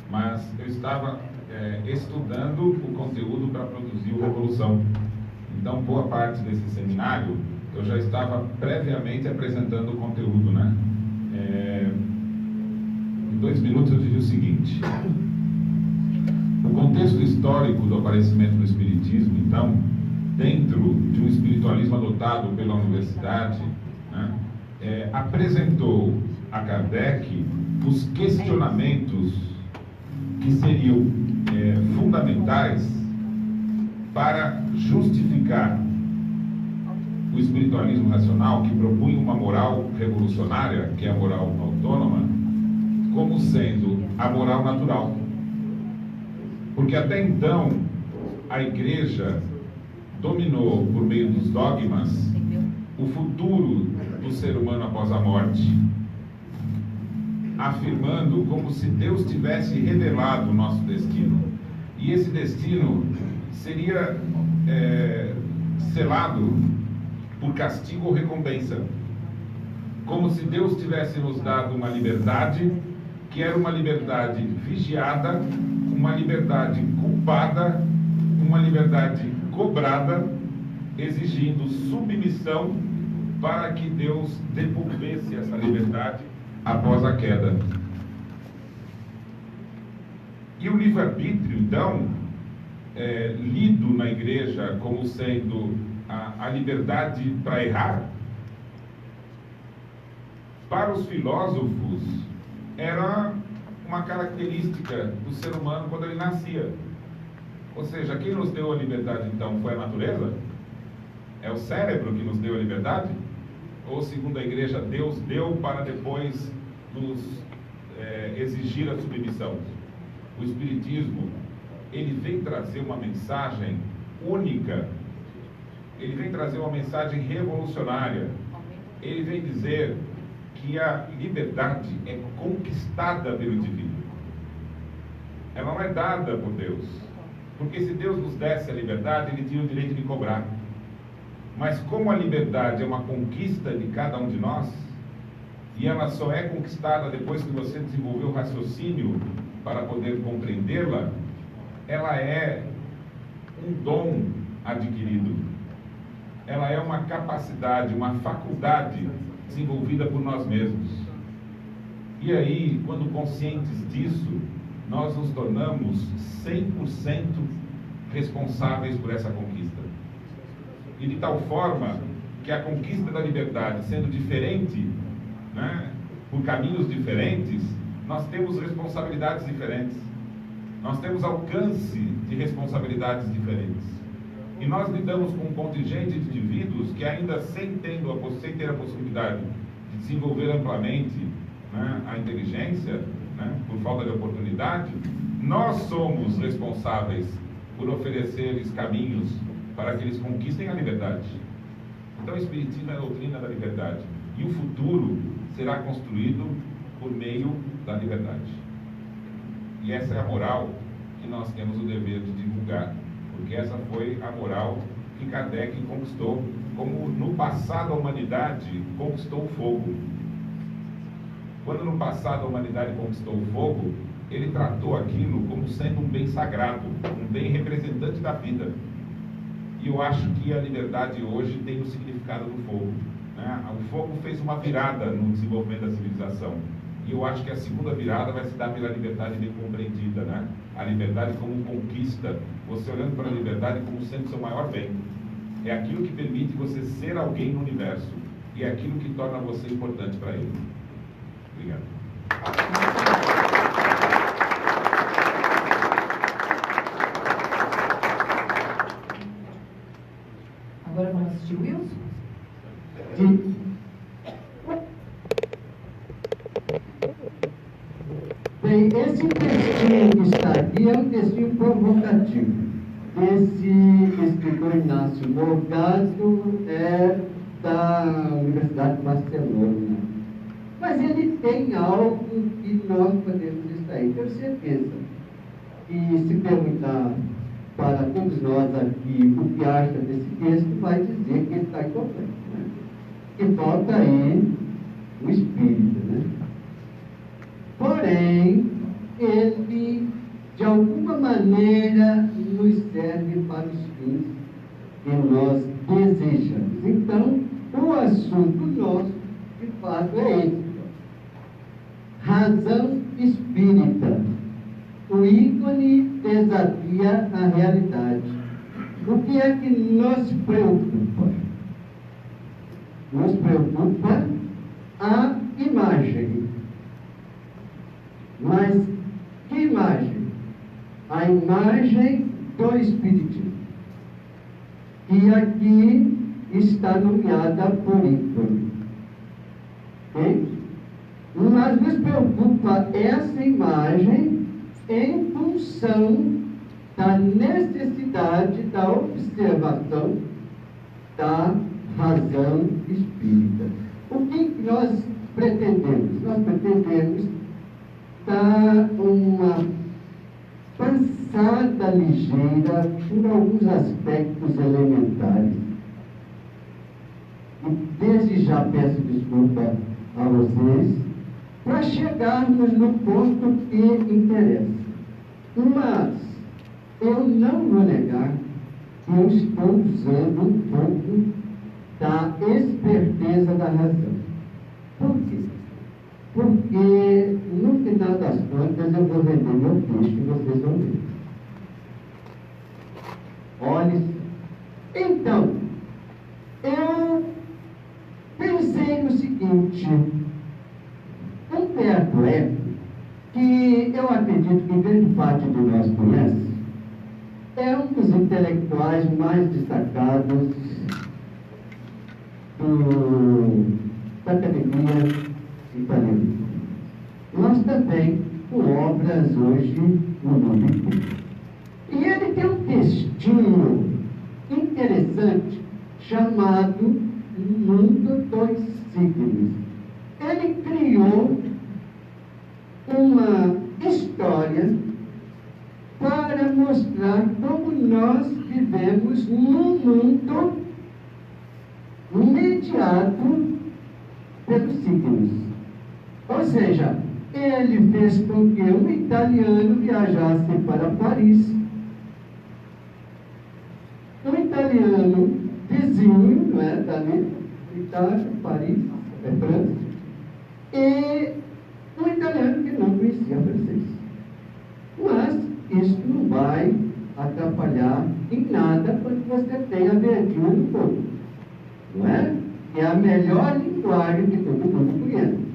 mas eu estava estudando o conteúdo para produzir o Revolução. Então, boa parte desse seminário, eu já estava previamente apresentando o conteúdo, né? Em 2 minutos eu diria o seguinte: o contexto histórico do aparecimento do Espiritismo, então, dentro de um espiritualismo adotado pela universidade, né, apresentou a Kardec os questionamentos que seriam fundamentais para justificar o espiritualismo racional, que propunha uma moral revolucionária, que é a moral autônoma, como sendo a moral natural. Porque até então a Igreja dominou, por meio dos dogmas, o futuro do ser humano após a morte, afirmando como se Deus tivesse revelado o nosso destino. E esse destino seria selado por castigo ou recompensa. Como se Deus tivesse nos dado uma liberdade que era uma liberdade vigiada, uma liberdade culpada, uma liberdade cobrada, exigindo submissão para que Deus devolvesse essa liberdade após a queda. E o livre-arbítrio, então, lido na igreja como sendo a liberdade para errar, para os filósofos era uma característica do ser humano quando ele nascia. Ou seja, quem nos deu a liberdade então foi a natureza? É o cérebro que nos deu a liberdade? Ou, segundo a igreja, Deus deu para depois nos exigir a submissão? O Espiritismo, ele vem trazer uma mensagem única, ele vem trazer uma mensagem revolucionária, ele vem dizer que a liberdade é conquistada pelo indivíduo. Ela não é dada por Deus, porque se Deus nos desse a liberdade, ele tinha o direito de cobrar. Mas como a liberdade é uma conquista de cada um de nós, e ela só é conquistada depois que você desenvolveu o raciocínio para poder compreendê-la, ela é um dom adquirido. Ela é uma capacidade, uma faculdade desenvolvida por nós mesmos. E aí, quando conscientes disso, nós nos tornamos 100% responsáveis por essa conquista. E de tal forma que a conquista da liberdade, sendo diferente, né, por caminhos diferentes, nós temos responsabilidades diferentes. Nós temos alcance de responsabilidades diferentes. E nós lidamos com um contingente de indivíduos que ainda sem ter a possibilidade de desenvolver amplamente, né, a inteligência, né, por falta de oportunidade, nós somos responsáveis por oferecer-lhes caminhos para que eles conquistem a liberdade. Então o Espiritismo é a doutrina da liberdade. E o futuro será construído por meio da liberdade. E essa é a moral que nós temos o dever de divulgar, porque essa foi a moral que Kardec conquistou, como no passado a humanidade conquistou o fogo. Quando no passado a humanidade conquistou o fogo, ele tratou aquilo como sendo um bem sagrado, um bem representante da vida. E eu acho que a liberdade hoje tem o significado do fogo, né? O fogo fez uma virada no desenvolvimento da civilização. E eu acho que a segunda virada vai se dar pela liberdade bem compreendida, né? A liberdade como conquista, você olhando para a liberdade como sendo seu maior bem. É aquilo que permite você ser alguém no universo. E é aquilo que torna você importante para ele. Obrigado. Agora vamos assistir o Wilson? Sim. Bem, esse textinho que está aqui é um textinho provocativo. Esse escritor Inácio Morgado é da Universidade de Barcelona. Mas ele tem algo que nós podemos extrair. Tenho certeza que, se perguntar para todos nós aqui o que acha desse texto, vai dizer que ele está incompleto, né? Que falta aí o espírito, né? Porém, ele, de alguma maneira, nos serve para os fins que nós desejamos. Então, o assunto nosso, de fato, é esse. Razão espírita. O ícone desafia a realidade. O que é que nos preocupa? Nos preocupa a imagem. Mas que imagem? A imagem do Espiritismo. E aqui está nomeada por ícone. Okay? Mas nos preocupa essa imagem em função da necessidade da observação da razão espírita. O que nós pretendemos? Nós pretendemos dar uma passada ligeira por alguns aspectos elementares. E desde já peço desculpa a vocês, para chegarmos no ponto que interessa. Mas eu não vou negar que eu estou usando um pouco da esperteza da razão. Por quê? Porque, no final das contas, eu vou vender meu peixe e vocês vão ver. Olha, então, eu pensei no seguinte: Humberto Eco, que eu acredito que grande parte de nós conhece, é um dos intelectuais mais destacados da academia italiana. Nós também, com obras hoje no mundo inteiro. E ele tem um textinho interessante chamado Mundo dos Signos. Ele criou uma história para mostrar como nós vivemos num mundo mediado pelos signos. Ou seja, ele fez com que um italiano viajasse para Paris. Um italiano vizinho, não é? Dali, Itália, Paris, é França. E um italiano que não conhecia francês. Mas isso não vai atrapalhar em nada quando você tem a verdinha no corpo. Não é? Que é a melhor linguagem que todo mundo conhece.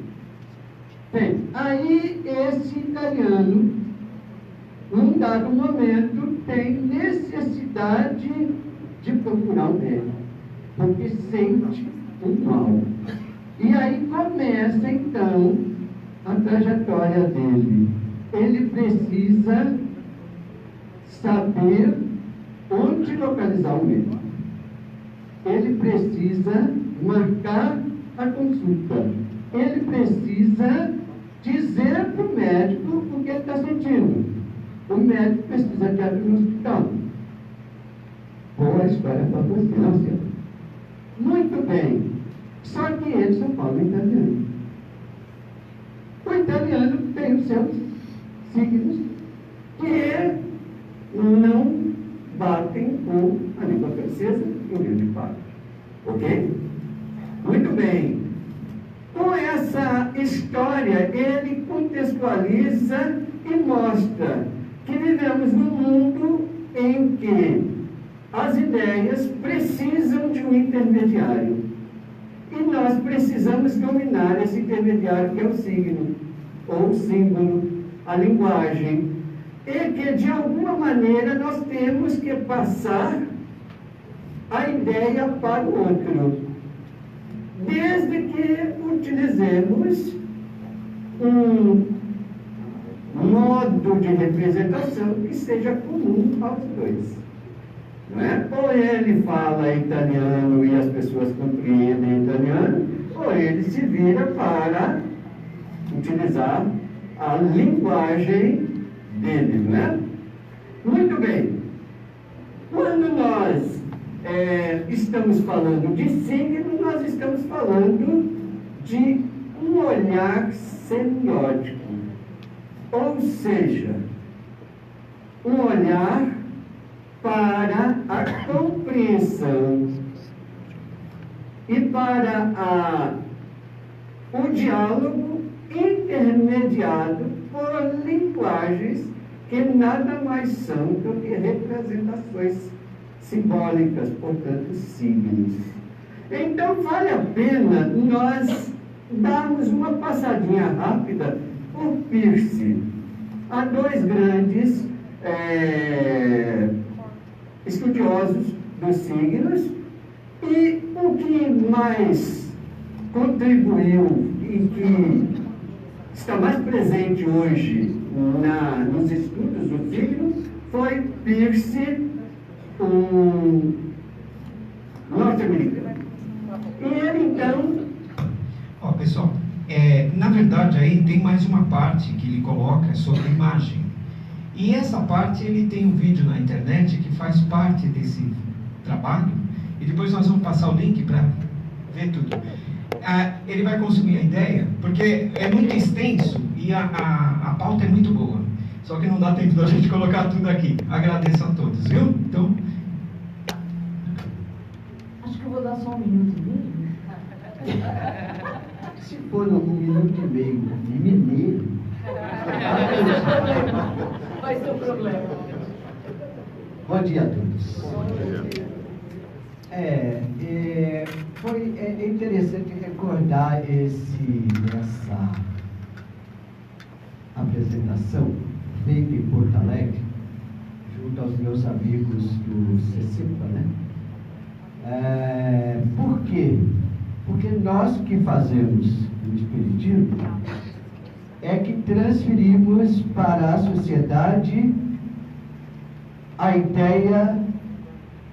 Bem, aí esse italiano, num dado momento, tem necessidade de procurar um médico, porque sente um mal. E aí começa, então, a trajetória dele. Ele precisa saber onde localizar o médico. Ele precisa marcar a consulta. Ele precisa dizer para o médico o que ele está sentindo. O médico precisa de abrir no hospital. Boa história para você, não, senhor? Muito bem. Só que ele só fala italiano. O italiano tem os seus signos que não batem com a língua francesa e o livro de Pato. Ok? Muito bem. Com essa história, ele contextualiza e mostra que vivemos num mundo em que as ideias precisam de um intermediário. E nós precisamos dominar esse intermediário, que é o signo, ou o símbolo, a linguagem. E que, de alguma maneira, nós temos que passar a ideia para o outro. Desde que utilizemos um modo de representação que seja comum aos dois. Não é? Ou ele fala italiano e as pessoas compreendem italiano, ou ele se vira para utilizar a linguagem dele, não é? Muito bem. Quando nós estamos falando de signo, nós estamos falando de um olhar semiótico. Ou seja, um olhar para a compreensão e para o diálogo intermediado por linguagens que nada mais são do que representações simbólicas, portanto, signos. Então, vale a pena nós darmos uma passadinha rápida por Peirce. Há dois grandes estudiosos dos signos, e o que mais contribuiu e que está mais presente hoje nos estudos do signo foi Peirce, um norte-americano. E ele, então... Pessoal, na verdade, aí tem mais uma parte que ele coloca sobre imagem. E essa parte, ele tem um vídeo na internet que faz parte desse trabalho. E depois nós vamos passar o link para ver tudo. ele vai consumir a ideia, porque é muito extenso e a pauta é muito boa. Só que não dá tempo da gente colocar tudo aqui. Agradeço a todos, viu? Então... Acho que eu vou dar só 1 minuto e meio. Se for 1 minuto e meio de mineiro, vai ser um problema. Bom dia a todos. Foi interessante recordar essa apresentação feita em Porto Alegre, junto aos meus amigos do CECIPA, né? Por quê? Porque nós que fazemos o Espiritismo é que transferimos para a sociedade a ideia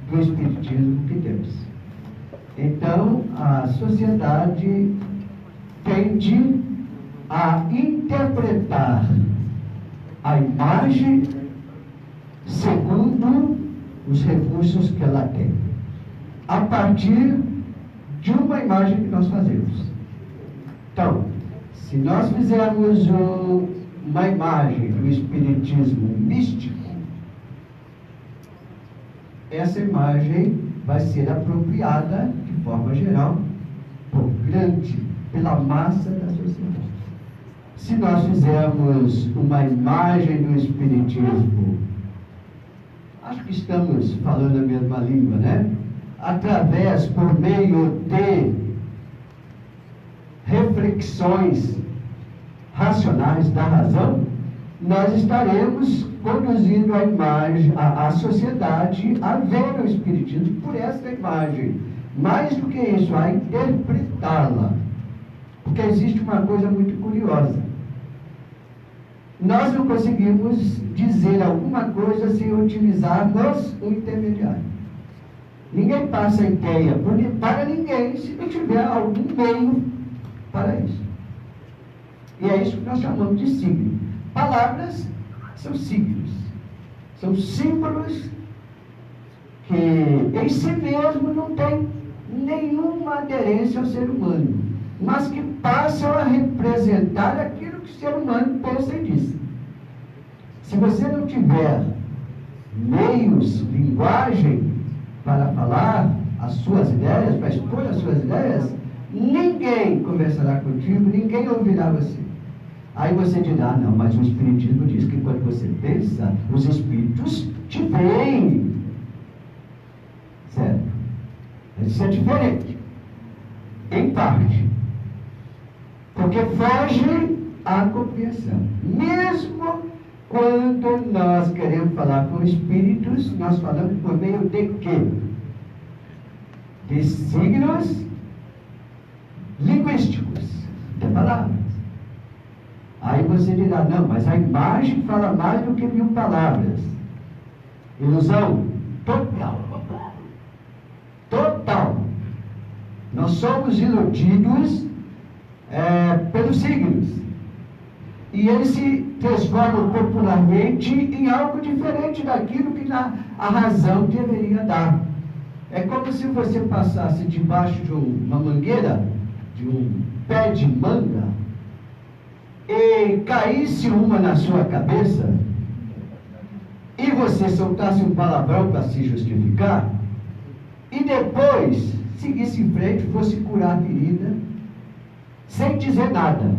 do Espiritismo que temos. Então, a sociedade tende a interpretar a imagem segundo os recursos que ela tem, a partir de uma imagem que nós fazemos. Então, se nós fizermos uma imagem do Espiritismo místico, essa imagem vai ser apropriada de forma geral pela massa da sociedade. Se nós fizermos uma imagem do Espiritismo, acho que estamos falando a mesma língua, né? Por meio de reflexões racionais da razão, nós estaremos conduzindo a sociedade a ver o Espiritismo por essa imagem. Mais do que isso, a interpretá-la. Porque existe uma coisa muito curiosa. Nós não conseguimos dizer alguma coisa sem utilizarmos um intermediário. Ninguém passa a ideia para ninguém se não tiver algum meio para isso. E é isso que nós chamamos de signo. Palavras são signos. São símbolos que em si mesmo não têm nenhuma aderência ao ser humano, mas que passam a representar aquilo que o ser humano pensa e diz. Se você não tiver meios, linguagem para falar as suas ideias, para expor as suas ideias, ninguém conversará contigo, ninguém ouvirá você. Aí você dirá, não, mas o Espiritismo diz que quando você pensa, os Espíritos te veem. Certo? Isso é diferente. Em parte. Porque foge à compreensão. Mesmo quando nós queremos falar com Espíritos, nós falamos por meio de quê? De signos linguísticos, de palavras. Aí você dirá, não, mas a imagem fala mais do que 1000 palavras. Ilusão total. Total. Nós somos iludidos pelos signos. E eles se transformam popularmente em algo diferente daquilo que a razão deveria dar. É como se você passasse debaixo de uma mangueira, de um pé de manga, e caísse uma na sua cabeça, e você soltasse um palavrão para se justificar, e depois seguisse em frente, fosse curar a ferida, sem dizer nada.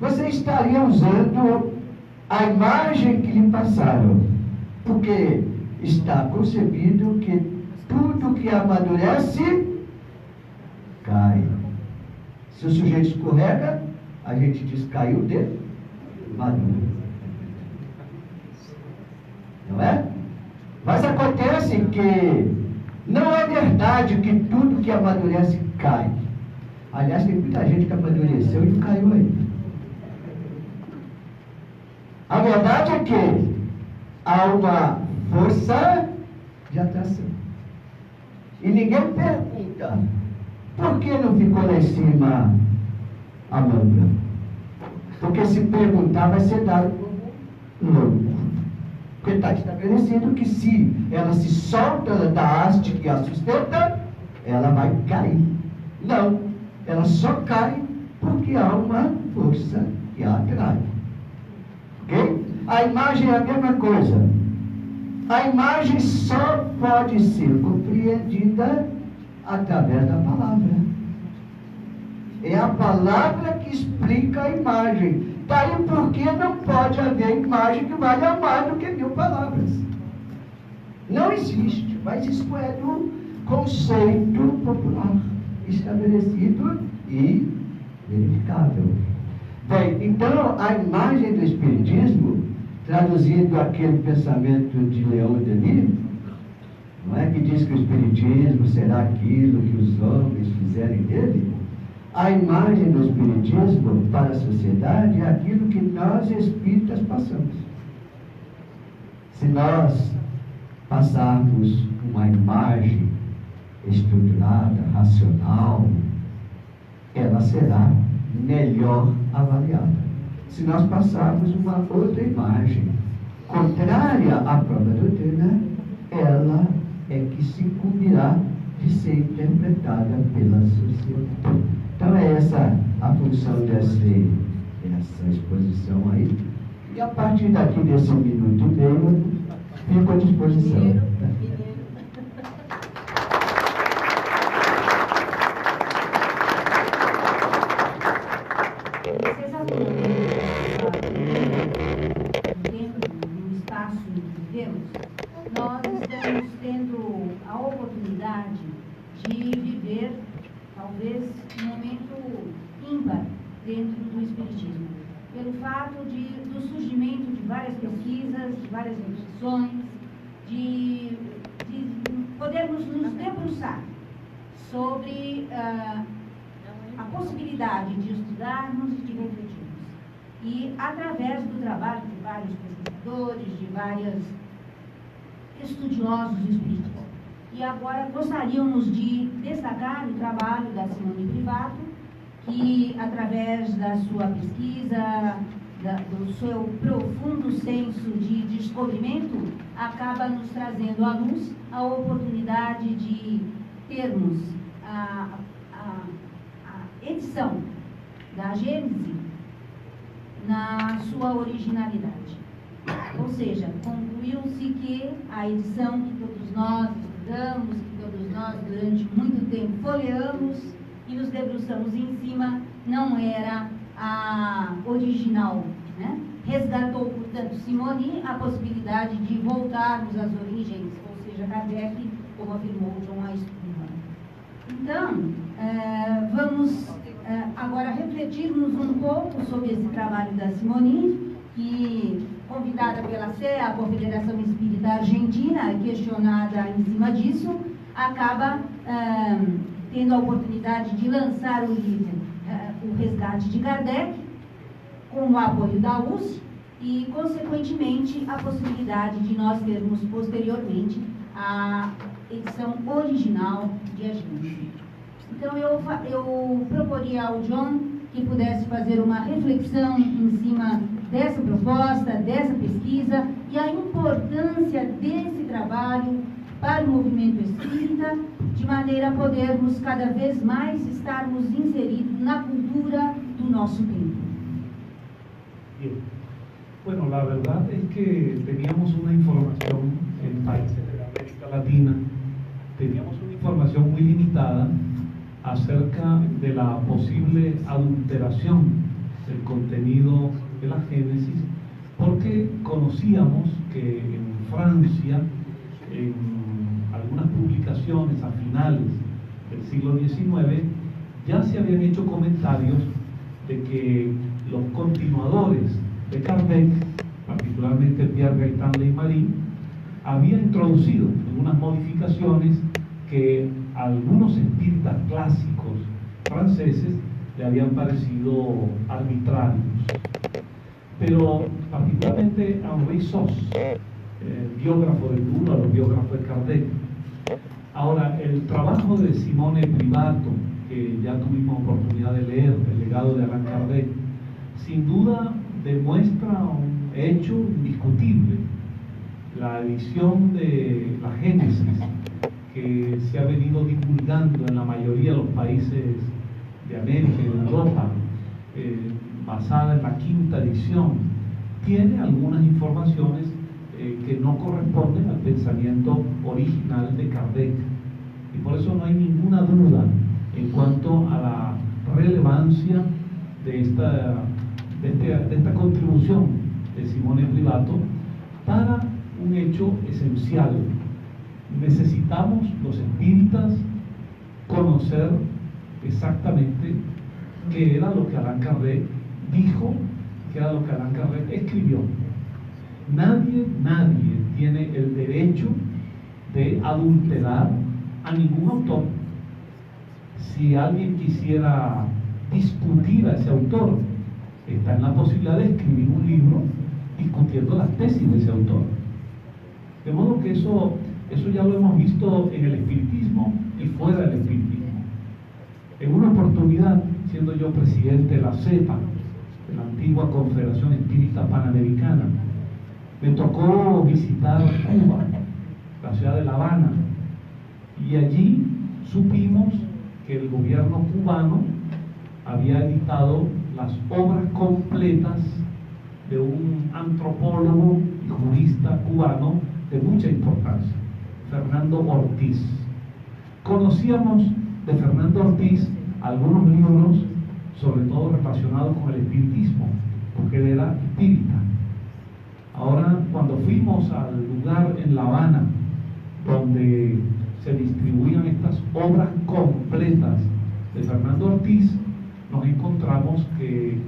Você estaria usando a imagem que lhe passaram, porque está concebido que tudo que amadurece, cai. Se o sujeito escorrega, a gente diz, caiu de maduro. Não é? Mas acontece que não é verdade que tudo que amadurece cai. Aliás, tem muita gente que amadureceu e não caiu ainda. A verdade é que há uma força de atração. E ninguém pergunta, por que não ficou lá em cima a manga? Porque se perguntar vai ser dado como louco. Porque está estabelecido que se ela se solta da haste que a sustenta, ela vai cair. Não. Ela só cai porque há uma força que a atrai. Ok? A imagem é a mesma coisa. A imagem só pode ser compreendida através da palavra. É a palavra que explica a imagem. Daí porque não pode haver imagem que valha mais do que 1000 palavras. Não existe, mas isso é do conceito popular, estabelecido e verificável. Bem, então a imagem do Espiritismo, traduzindo aquele pensamento de Leon Denis, não é que diz que o Espiritismo será aquilo que os homens fizerem dele? A imagem do Espiritismo para a sociedade é aquilo que nós espíritas passamos. Se nós passarmos uma imagem estruturada, racional, ela será melhor avaliada. Se nós passarmos uma outra imagem contrária à própria doutrina, ela é que se incumbirá de ser interpretada pela sociedade. Então é essa a função dessa exposição aí. E a partir daqui desse minuto e meio, fico à disposição. Vocês atuam dentro do espaço em que vivemos, nós estamos tendo a oportunidade de viver, talvez, um momento ímpar dentro do Espiritismo, pelo fato do surgimento de várias pesquisas, de várias reflexões, de podermos nos debruçar sobre a possibilidade de estudarmos e de refletirmos. E, através do trabalho de vários pesquisadores, de vários estudiosos espíritas. E agora gostaríamos de destacar o trabalho da Simone Privato, que, através da sua pesquisa, do seu profundo senso de descobrimento, acaba nos trazendo à luz a oportunidade de termos a edição da Gênese na sua originalidade. Ou seja, concluiu-se que a edição que todos nós estudamos, que todos nós durante muito tempo folheamos e nos debruçamos em cima, não era a original, né? Resgatou, portanto, Simone a possibilidade de voltarmos às origens, ou seja, Kardec, como afirmou John A. Spurman. Então, vamos agora refletirmos um pouco sobre esse trabalho da Simone, que, convidada pela CEA, a Confederação Espírita Argentina, questionada em cima disso, acaba tendo a oportunidade de lançar o livro O Resgate de Kardec, com o apoio da USP, e, consequentemente, a possibilidade de nós termos posteriormente a edição original de A Gênese. Então, eu proporia ao John que pudesse fazer uma reflexão em cima dessa proposta, dessa pesquisa e a importância desse trabalho para o movimento espírita, de maneira a podermos cada vez mais estarmos inseridos na cultura do nosso tempo. Bien. Bueno, la verdad es que teníamos una información en países de la América Latina, teníamos una información muy limitada acerca de la posible adulteración del contenido de la Génesis, porque conocíamos que en Francia, en algunas publicaciones a finales del siglo XIX, ya se habían hecho comentarios de que los continuadores de Kardec, particularmente Pierre Gaëtan Leymarie, habían introducido algunas modificaciones que a algunos espíritas clásicos franceses le habían parecido arbitrarios. Pero particularmente Henri Sos, biógrafo de Duras, biógrafo de Kardec. Ahora, el trabajo de Simone Privato, que ya tuvimos oportunidad de leer, El legado de Allan Kardec, sin duda demuestra un hecho indiscutible. La edición de la Génesis, que se ha venido divulgando en la mayoría de los países de América y de Europa, basada en la quinta edición, tiene algunas informaciones que no corresponden al pensamiento original de Kardec. Y por eso no hay ninguna duda en cuanto a la relevancia de esta contribución de Simone Privato para un hecho esencial. Necesitamos los espíritas conocer exactamente qué era lo que Allan Kardec dijo, qué era lo que Allan Kardec escribió. Nadie tiene el derecho de adulterar a ningún autor. Si alguien quisiera discutir a ese autor, está en la posibilidad de escribir un libro discutiendo las tesis de ese autor. De modo que eso ya lo hemos visto en el espiritismo y fuera del espiritismo. En una oportunidad, siendo yo presidente de la CEPA, de la antigua Confederación Espírita Panamericana, me tocó visitar Cuba, la ciudad de La Habana, y allí supimos que el gobierno cubano había editado las obras completas de un antropólogo y jurista cubano de mucha importancia, Fernando Ortiz. Conocíamos de Fernando Ortiz algunos libros, sobre todo relacionados con el espiritismo, porque él era espírita. Ahora, cuando fuimos al lugar en La Habana donde se distribuían estas obras completas de Fernando Ortiz, nos encontramos que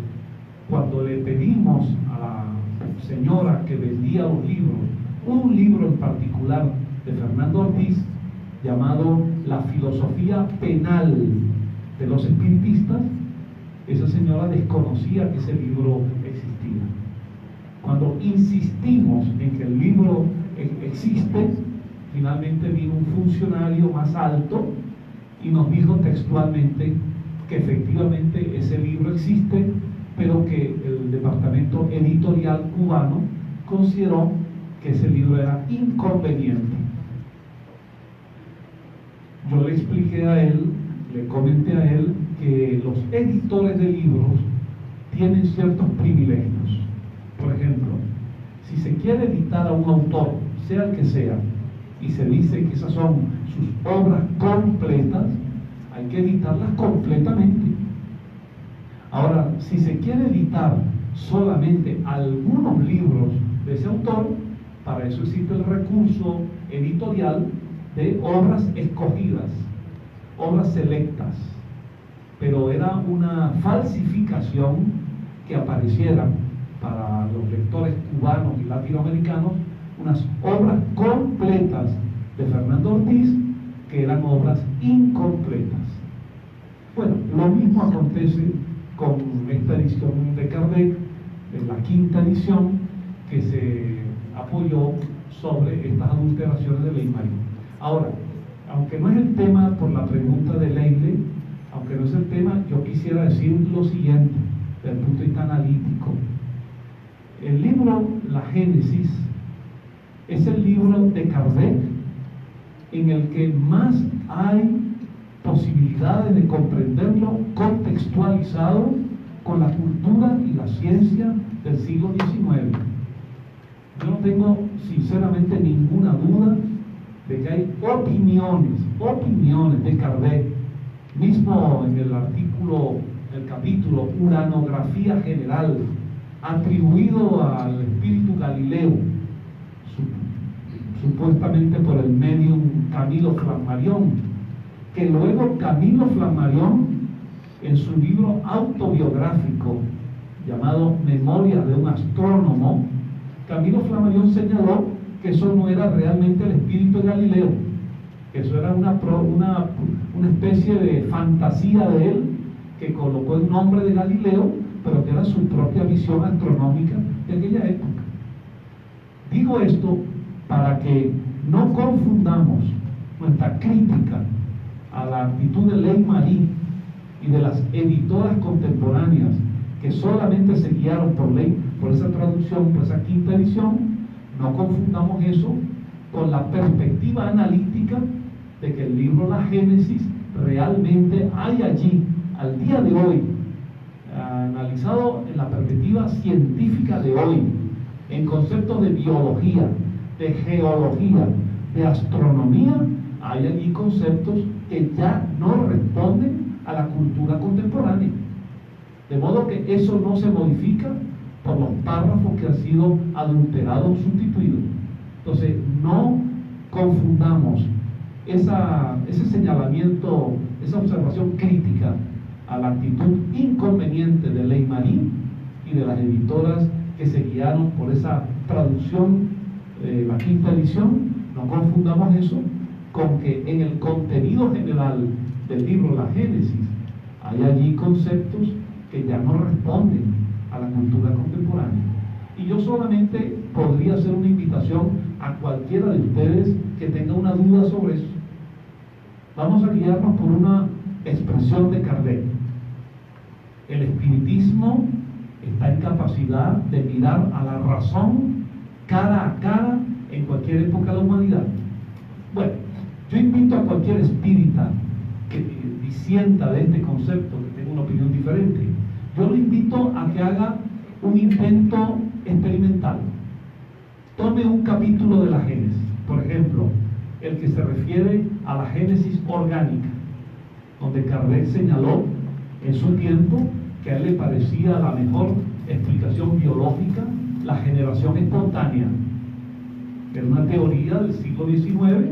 cuando le pedimos a la señora que vendía los libros, un libro en particular de Fernando Ortiz, llamado La filosofía penal de los espiritistas, esa señora desconocía que ese libro existía. Cuando insistimos en que el libro existe, finalmente vino un funcionario más alto y nos dijo textualmente que efectivamente ese libro existe, pero que el departamento editorial cubano consideró que ese libro era inconveniente. Yo le expliqué a él, le comenté a él que los editores de libros tienen ciertos privilegios. Por ejemplo, si se quiere editar a un autor, sea el que sea, y se dice que esas son sus obras completas, hay que editarlas completamente. Ahora, si se quiere editar solamente algunos libros de ese autor, para eso existe el recurso editorial de obras escogidas, obras selectas. Pero era una falsificación que aparecieran para los lectores cubanos y latinoamericanos unas obras completas de Fernando Ortiz que eran obras incompletas. Bueno, lo mismo acontece con esta edición de Kardec, en la quinta edición, que se apoyó sobre estas adulteraciones de Ley Marín. Ahora, aunque no es el tema por la pregunta de Leile, aunque no es el tema, yo quisiera decir lo siguiente, desde el punto de vista analítico. El libro La Génesis es el libro de Kardec en el que más hay posibilidades de comprenderlo contextualizado con la cultura y la ciencia del siglo XIX. Yo no tengo sinceramente ninguna duda de que hay opiniones de Kardec, mismo en el artículo, el capítulo Uranografía General, atribuido al espíritu Galileo, supuestamente por el medium Camilo Flammarion, que luego Camilo Flammarion, en su libro autobiográfico llamado Memorias de un astrónomo, Camilo Flammarion señaló que eso no era realmente el espíritu de Galileo, que eso era una especie de fantasía de él, que colocó el nombre de Galileo, pero que era su propia visión astronómica de aquella época. Digo esto para que no confundamos nuestra crítica a la actitud de Ley Marín y de las editoras contemporáneas que solamente se guiaron por esa traducción, por esa quinta edición. No confundamos eso con la perspectiva analítica de que el libro La Génesis realmente hay allí al día de hoy, analizado en la perspectiva científica de hoy, en conceptos de biología, de geología, de astronomía, hay allí conceptos que ya no responden a la cultura contemporánea. De modo que eso no se modifica por los párrafos que han sido adulterados o sustituidos. Entonces, no confundamos ese señalamiento, esa observación crítica a la actitud inconveniente de Ley-Marie y de las editoras que se guiaron por esa traducción, la quinta edición. No confundamos eso con que en el contenido general del libro La Génesis hay allí conceptos que ya no responden a la cultura contemporánea. Y yo solamente podría hacer una invitación a cualquiera de ustedes que tenga una duda sobre eso. Vamos a guiarnos por una expresión de Kardec. El espiritismo está en capacidad de mirar a la razón cara a cara en cualquier época de la humanidad. Bueno, yo invito a cualquier espírita que disienta de este concepto, que tenga una opinión diferente, yo lo invito a que haga un intento experimental. Tome un capítulo de la Génesis, por ejemplo, el que se refiere a la Génesis orgánica, donde Kardec señaló en su tiempo que a él le parecía la mejor explicación biológica la generación espontánea. Era una teoría del siglo XIX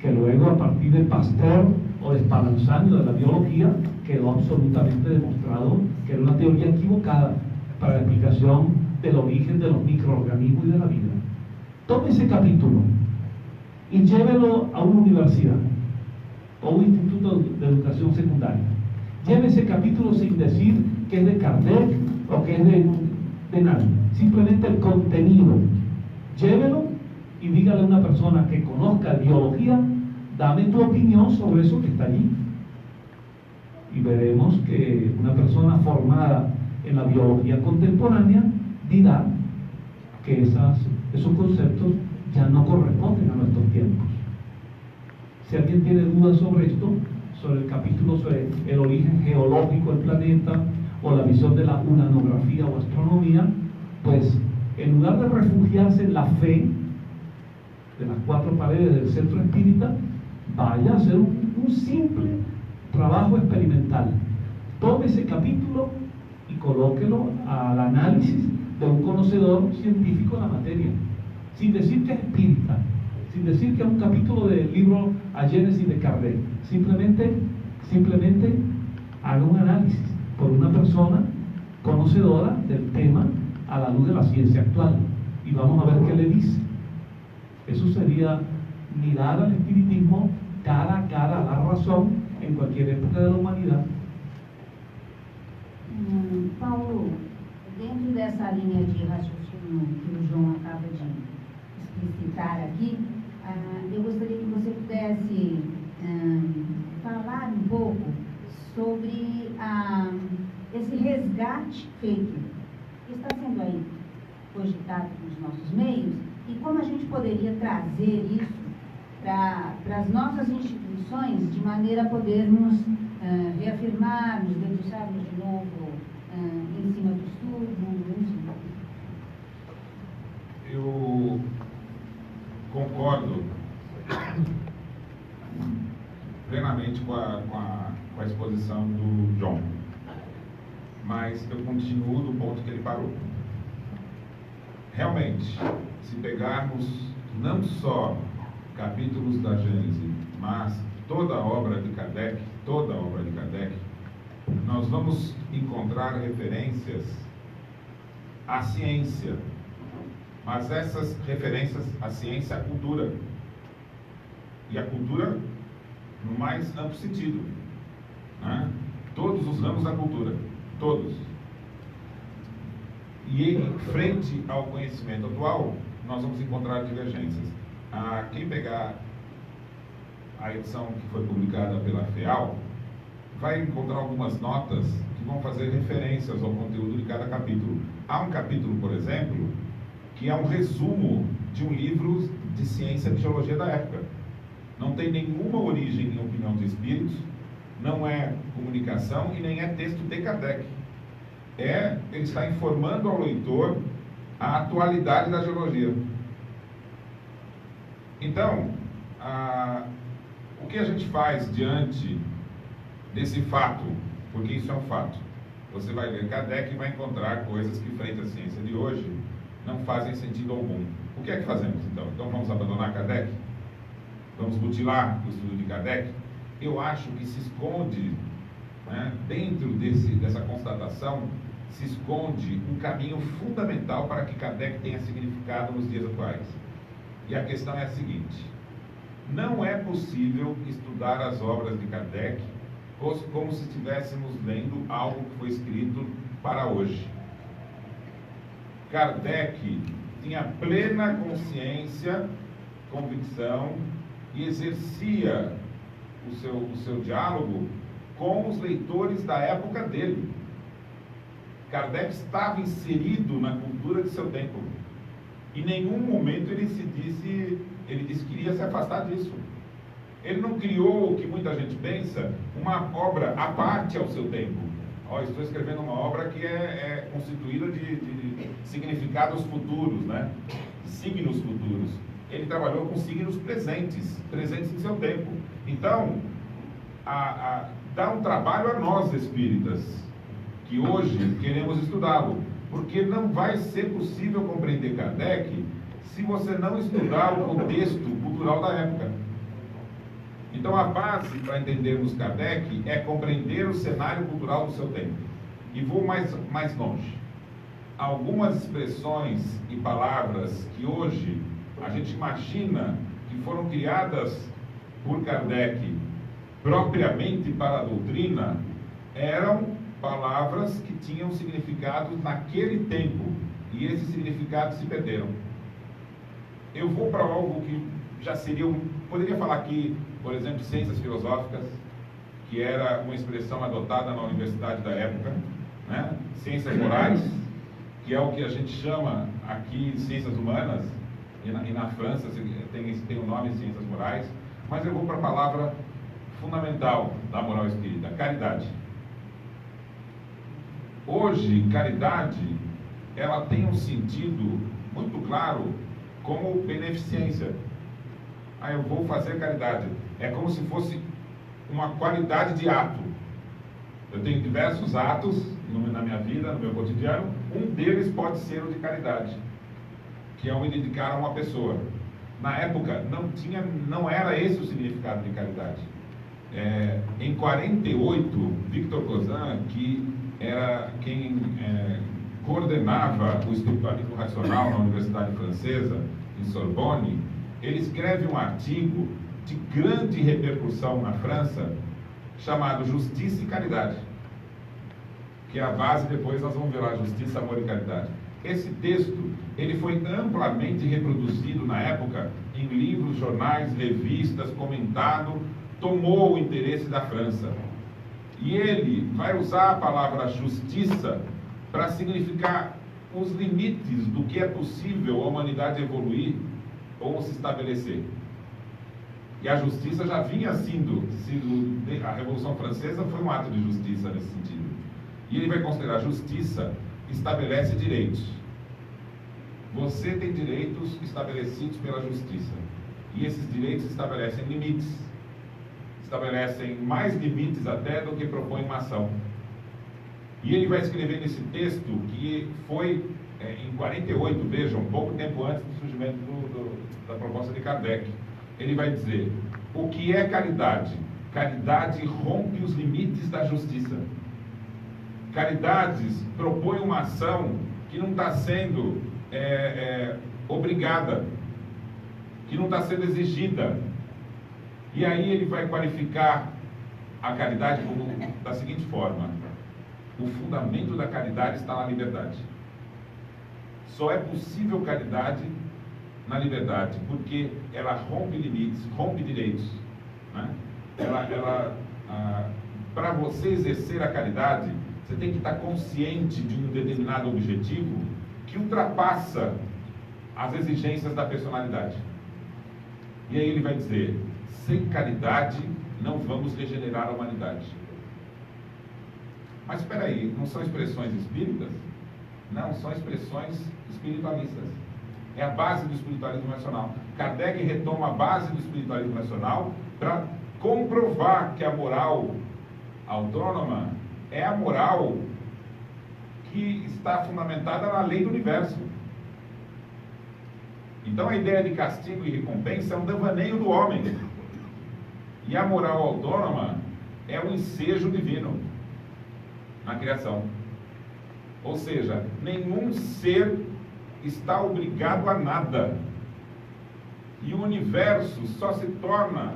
que luego, a partir de Pasteur o de Spallanzani de la biología, quedó absolutamente demostrado que era una teoría equivocada para la explicación del origen de los microorganismos y de la vida. Tome ese capítulo y llévelo a una universidad o un instituto de educación secundaria. Lleve ese capítulo sin decir que es de Kardec o que es de nadie, simplemente el contenido. Llévelo y dígale a una persona que conozca biología: dame tu opinión sobre eso que está allí. Y veremos que una persona formada en la biología contemporánea dirá que esos conceptos ya no corresponden a nuestros tiempos. Si alguien tiene dudas sobre esto, sobre el capítulo sobre el origen geológico del planeta o la visión de la unanografía o astronomía, pues en lugar de refugiarse en la fe de las cuatro paredes del centro espírita, vaya a hacer un simple trabajo experimental. Tome ese capítulo y colóquelo al análisis de un conocedor científico de la materia, sin decir que es espírita, sin decir que es un capítulo del libro A Génesis de Kardec. Simplemente haga un análisis por una persona conocedora del tema a la luz de la ciencia actual, y vamos a ver qué le dice. Eso sería mirar al espiritismo cara a cara, a la razón, en cualquier época de la humanidad. Paulo, dentro dessa linha de raciocínio que o João acaba de explicitar aqui, eu gostaria que você pudesse falar um pouco sobre esse resgate feito, que está sendo aí cogitado nos nossos meios, e como a gente poderia trazer isso para as nossas instituições, de maneira a podermos reafirmarmos, debruçarmos de novo em cima do estudo, enfim. Eu concordo plenamente com a exposição do John, mas eu continuo do ponto que ele parou. Realmente, se pegarmos não só capítulos da Gênese, mas toda a obra de Kardec, nós vamos encontrar referências à ciência, mas essas referências à ciência, à cultura, e a cultura no mais amplo sentido, né? Todos os ramos da cultura, todos. E frente ao conhecimento atual, nós vamos encontrar divergências. Quem pegar a edição que foi publicada pela FEAL, vai encontrar algumas notas que vão fazer referências ao conteúdo de cada capítulo. Há um capítulo, por exemplo, que é um resumo de um livro de ciência e de geologia da época. Não tem nenhuma origem em opinião de espíritos, não é comunicação e nem é texto de Kardec. Ele está informando ao leitor a atualidade da geologia. Então, o que a gente faz diante desse fato? Porque isso é um fato. Você vai ler Kardec e vai encontrar coisas que, frente à ciência de hoje, não fazem sentido algum. O que é que fazemos, então? Então vamos abandonar Kardec? Vamos mutilar o estudo de Kardec? Eu acho que se esconde, né, dentro dessa constatação, se esconde um caminho fundamental para que Kardec tenha significado nos dias atuais. E a questão é a seguinte: não é possível estudar as obras de Kardec como se estivéssemos lendo algo que foi escrito para hoje. Kardec tinha plena consciência, convicção e exercia o seu diálogo com os leitores da época dele. Kardec estava inserido na cultura de seu tempo. Em nenhum momento ele disse que iria se afastar disso. Ele não criou o que muita gente pensa, uma obra à parte ao seu tempo. Estou escrevendo uma obra que é constituída de significados futuros, né? Signos futuros. Ele trabalhou com signos presentes em seu tempo. Então, dá um trabalho a nós espíritas, que hoje queremos estudá-lo, porque não vai ser possível compreender Kardec se você não estudar o contexto cultural da época. Então, a base para entendermos Kardec é compreender o cenário cultural do seu tempo. E vou mais longe. Algumas expressões e palavras que hoje a gente imagina que foram criadas por Kardec propriamente para a doutrina, eram palavras que tinham significado naquele tempo, e esses significados se perderam. Eu vou para algo que já seria poderia falar aqui, por exemplo, ciências filosóficas, que era uma expressão adotada na universidade da época, né? Ciências morais, que é o que a gente chama aqui de ciências humanas, e na França tem o nome de ciências morais, mas eu vou para a palavra fundamental da moral espírita: caridade. Hoje, caridade, ela tem um sentido muito claro como beneficência. Eu vou fazer caridade. É como se fosse uma qualidade de ato. Eu tenho diversos atos na minha vida, no meu cotidiano. Um deles pode ser o de caridade, que é o me dedicar a uma pessoa. Na época, não era esse o significado de caridade. Em 48, Victor Cousin, que era quem coordenava o espiritualismo racional na Universidade Francesa, em Sorbonne, ele escreve um artigo de grande repercussão na França, chamado Justiça e Caridade, que é a base, depois nós vamos ver lá, Justiça, Amor e Caridade. Esse texto, ele foi amplamente reproduzido na época em livros, jornais, revistas, comentado, tomou o interesse da França. E ele vai usar a palavra justiça para significar os limites do que é possível a humanidade evoluir ou se estabelecer. E a justiça já vinha a Revolução Francesa foi um ato de justiça nesse sentido. E ele vai considerar a justiça estabelece direitos. Você tem direitos estabelecidos pela justiça. E esses direitos estabelecem limites. Estabelecem mais limites até do que propõe uma ação. E ele vai escrever nesse texto, que foi em 48, vejam, pouco tempo antes do surgimento da proposta de Kardec. Ele vai dizer: o que é caridade? Caridade rompe os limites da justiça. Caridade propõe uma ação que não está sendo obrigada, que não está sendo exigida. E aí ele vai qualificar a caridade da seguinte forma: o fundamento da caridade está na liberdade. Só é possível caridade na liberdade, porque ela rompe limites, rompe direitos, né? Para você exercer a caridade, você tem que estar consciente de um determinado objetivo que ultrapassa as exigências da personalidade. E aí ele vai dizer: sem caridade não vamos regenerar a humanidade. Mas espera aí, não são expressões espíritas? Não, são expressões espiritualistas. É a base do espiritualismo nacional. Kardec retoma a base do espiritualismo nacional para comprovar que a moral autônoma é a moral que está fundamentada na lei do universo. Então a ideia de castigo e recompensa é um devaneio do homem. E a moral autônoma é o ensejo divino na criação. Ou seja, nenhum ser está obrigado a nada. E o universo só se torna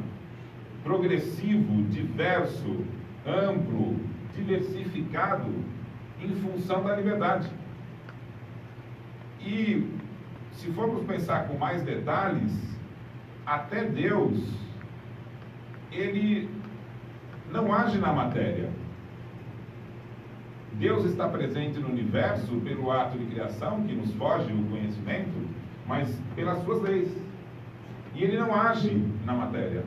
progressivo, diverso, amplo, diversificado em função da liberdade. E se formos pensar com mais detalhes, até Deus, ele não age na matéria. Deus está presente no universo pelo ato de criação, que nos foge o conhecimento, mas pelas suas leis. E ele não age na matéria.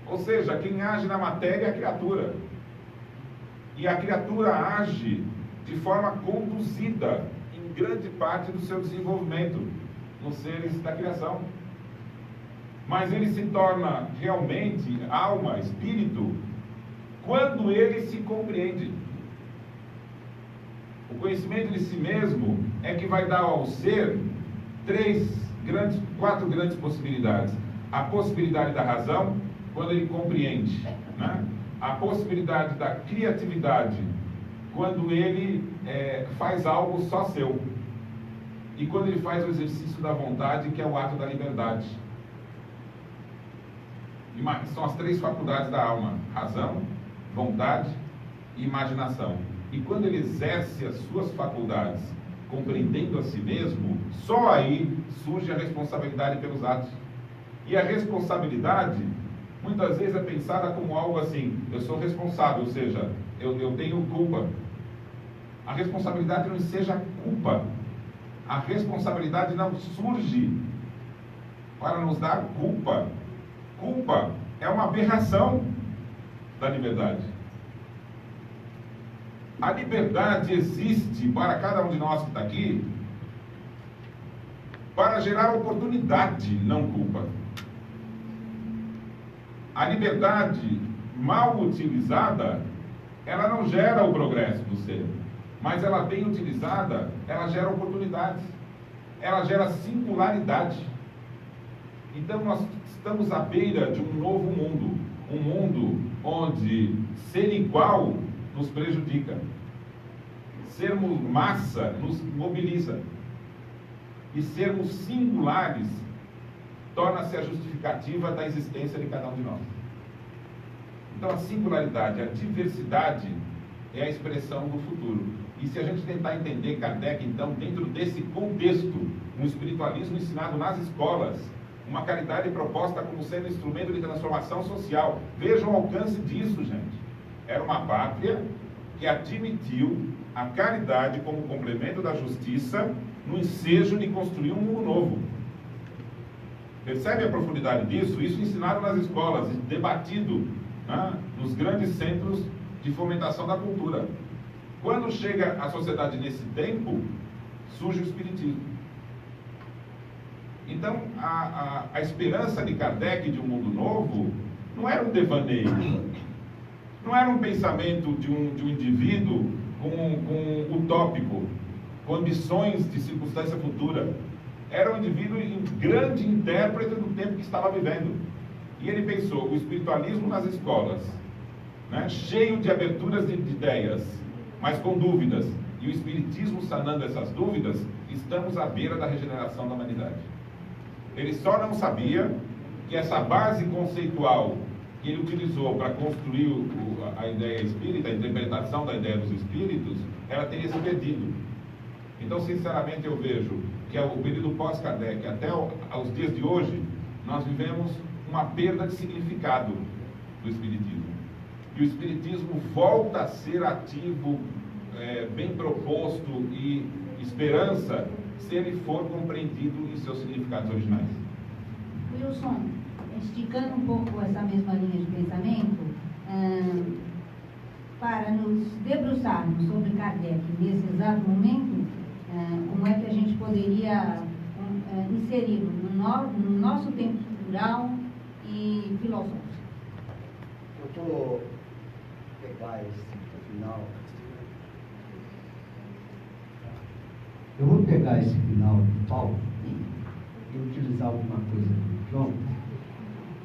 Ou seja, quem age na matéria é a criatura. E a criatura age de forma conduzida em grande parte do seu desenvolvimento nos seres da criação. Mas ele se torna realmente alma, espírito, quando ele se compreende. O conhecimento de si mesmo é que vai dar ao ser quatro grandes possibilidades. A possibilidade da razão, quando ele compreende, né? A possibilidade da criatividade, quando ele faz algo só seu. E quando ele faz o exercício da vontade, que é o ato da liberdade. São as três faculdades da alma: razão, vontade e imaginação. E quando ele exerce as suas faculdades compreendendo a si mesmo, só aí surge a responsabilidade pelos atos. E a responsabilidade muitas vezes é pensada como algo assim: eu sou responsável, ou seja, eu tenho culpa. A responsabilidade não seja culpa. A responsabilidade não surge para nos dar culpa. Culpa é uma aberração da liberdade. A liberdade existe para cada um de nós que está aqui para gerar oportunidade, não culpa. A liberdade mal utilizada, ela não gera o progresso do ser, mas ela bem utilizada, ela gera oportunidades, ela gera singularidade. Então nós estamos à beira de um novo mundo, um mundo onde ser igual nos prejudica, sermos massa nos mobiliza, e sermos singulares torna-se a justificativa da existência de cada um de nós. Então a singularidade, a diversidade é a expressão do futuro. E se a gente tentar entender Kardec, então, dentro desse contexto, um espiritualismo ensinado nas escolas, uma caridade proposta como sendo instrumento de transformação social, vejam o alcance disso, gente. Era uma pátria que admitiu a caridade como complemento da justiça no ensejo de construir um mundo novo. Percebe a profundidade disso? Isso ensinado nas escolas, debatido, né, nos grandes centros de fomentação da cultura. Quando chega a sociedade nesse tempo, surge o espiritismo. Então, a esperança de Kardec de um mundo novo não era um devaneio, não era um pensamento de um indivíduo com utópico, com ambições de circunstância futura. Era um indivíduo grande intérprete do tempo que estava vivendo. E ele pensou o espiritualismo nas escolas, né, cheio de aberturas de ideias, mas com dúvidas. E o espiritismo sanando essas dúvidas, estamos à beira da regeneração da humanidade. Ele só não sabia que essa base conceitual que ele utilizou para construir a ideia espírita, a interpretação da ideia dos espíritos, ela teria se perdido. Então, sinceramente, eu vejo que o período pós-Kardec, até aos dias de hoje, nós vivemos uma perda de significado do espiritismo. E o espiritismo volta a ser ativo, bem proposto e esperança, se ele for compreendido em seus significados originais. Wilson, esticando um pouco essa mesma linha de pensamento, para nos debruçarmos sobre Kardec nesse exato momento, como é que a gente poderia inseri-lo no nosso tempo cultural e filosófico? Eu vou pegar esse final. Eu vou pegar esse final de Paulo e utilizar alguma coisa do João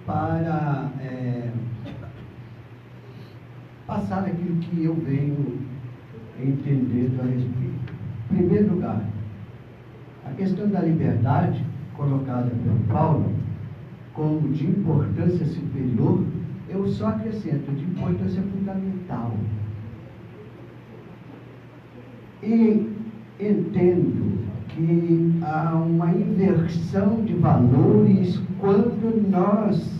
para passar aquilo que eu venho entendendo a respeito. Em primeiro lugar, a questão da liberdade, colocada por Paulo como de importância superior, eu só acrescento de importância fundamental. E entendo que há uma inversão de valores quando nós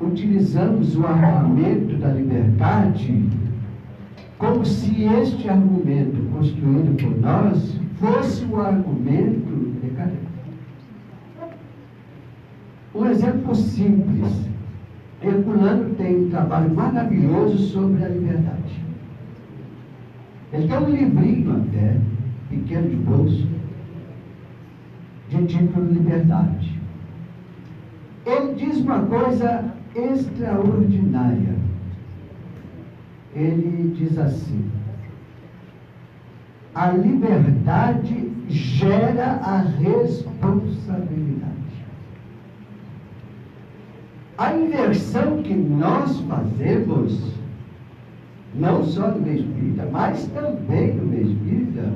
utilizamos o argumento da liberdade como se este argumento construído por nós fosse o argumento de Kardec. Um exemplo simples. Herculano tem um trabalho maravilhoso sobre a liberdade. Ele tem um livrinho até, pequeno de bolso, de título Liberdade. Ele diz uma coisa extraordinária. Ele diz assim: a liberdade gera a responsabilidade. A inversão que nós fazemos, não só no meio espírita, mas também no meio espírita,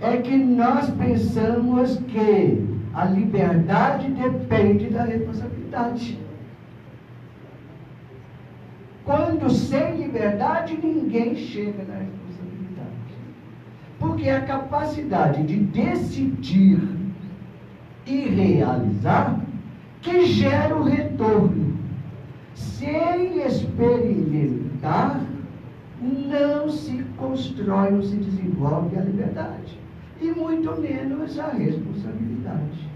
é que nós pensamos que a liberdade depende da responsabilidade. Quando sem liberdade, ninguém chega na responsabilidade. Porque a capacidade de decidir e realizar que gera o retorno. Sem experimentar, não se constrói, não se desenvolve a liberdade. E muito menos a responsabilidade.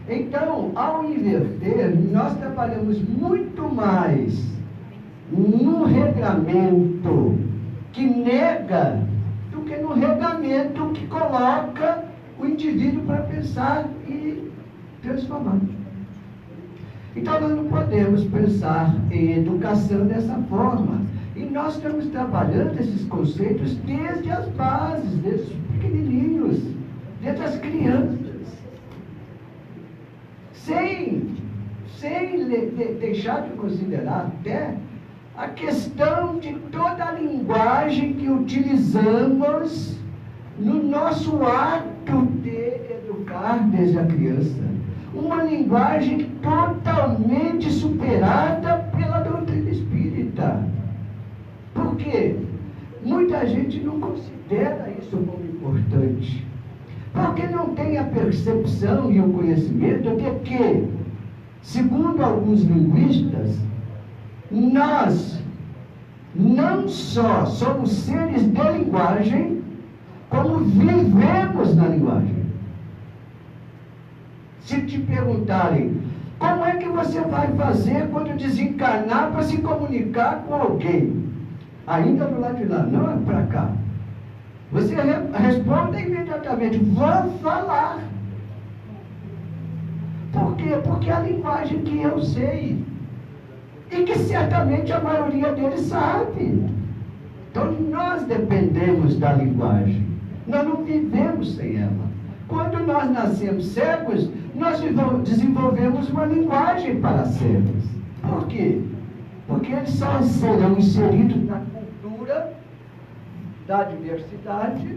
Então, ao inverter, nós trabalhamos muito mais num regramento que nega do que no regramento que coloca o indivíduo para pensar e transformar. Então, nós não podemos pensar em educação dessa forma. E nós estamos trabalhando esses conceitos desde as bases, desde os pequenininhos, desde as crianças. Sem deixar de considerar até a questão de toda a linguagem que utilizamos no nosso ato de educar desde a criança. Uma linguagem totalmente superada pela doutrina espírita. Por quê? Muita gente não considera isso como importante. Porque não tem a percepção e o conhecimento de que, segundo alguns linguistas, nós não só somos seres de linguagem, como vivemos na linguagem. Se te perguntarem, como é que você vai fazer quando desencarnar para se comunicar com alguém? Ainda do lado de lá, não é para cá. Você responde imediatamente, vou falar. Por quê? Porque é a linguagem que eu sei. E que certamente a maioria deles sabe. Então nós dependemos da linguagem. Nós não vivemos sem ela. Quando nós nascemos cegos, nós desenvolvemos uma linguagem para cegos. Por quê? Porque eles só serão inseridos na cultura da diversidade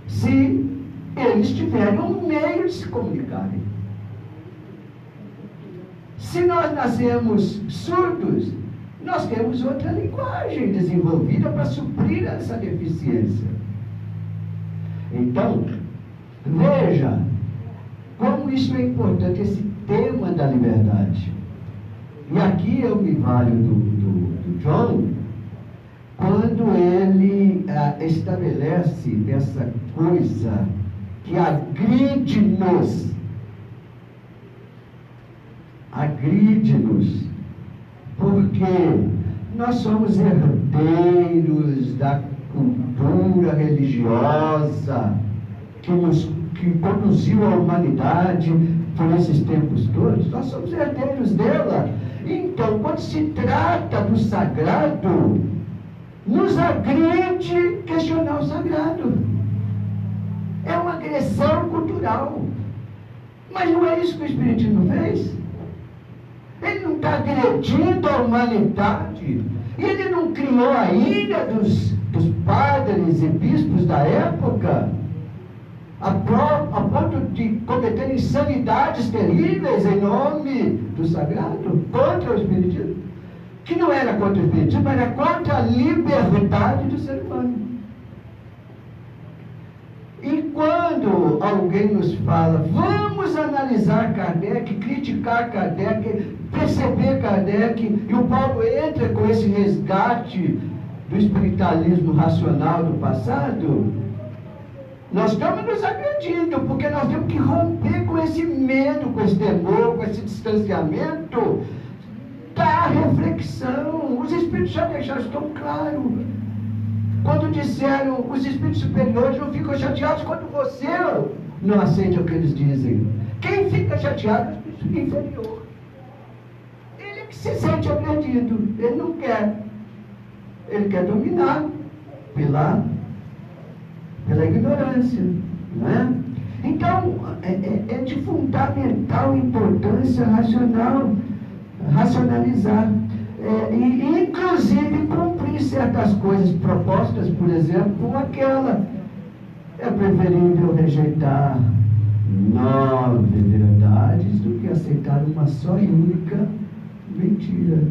se eles tiverem um meio de se comunicarem. Se nós nascemos surdos, nós temos outra linguagem desenvolvida para suprir essa deficiência. Então, veja como isso é importante, esse tema da liberdade. E aqui eu me valho do John, quando ele estabelece essa coisa que agride-nos agride-nos, porque nós somos herdeiros da cultura religiosa que conduziu a humanidade por esses tempos todos. Nós somos herdeiros dela. Então, quando se trata do sagrado, nos agride questionar o sagrado. É uma agressão cultural. Mas não é isso que o Espiritismo fez? Ele não está agredindo a humanidade. Ele não criou a ira dos padres e bispos da época a ponto de cometer insanidades terríveis em nome do sagrado, contra o Espiritismo, que não era contra o Espiritismo, mas era contra a liberdade do ser humano. E quando alguém nos fala, vamos analisar Kardec, criticar Kardec, perceber Kardec, e o Paulo entra com esse resgate do espiritualismo racional do passado, nós estamos nos agredindo, porque nós temos que romper com esse medo, com esse temor, com esse distanciamento da reflexão. Os espíritos já deixaram isso tão claro. Quando disseram, os espíritos superiores não ficam chateados quando você não aceita o que eles dizem. Quem fica chateado é o espírito inferior. Ele que se sente agredido, ele não quer. Ele quer dominar pela ignorância, não é? Então, é de fundamental importância racionalizar, e inclusive cumprir certas coisas propostas, por exemplo, como aquela. É preferível rejeitar 9 verdades do que aceitar uma só e única mentira,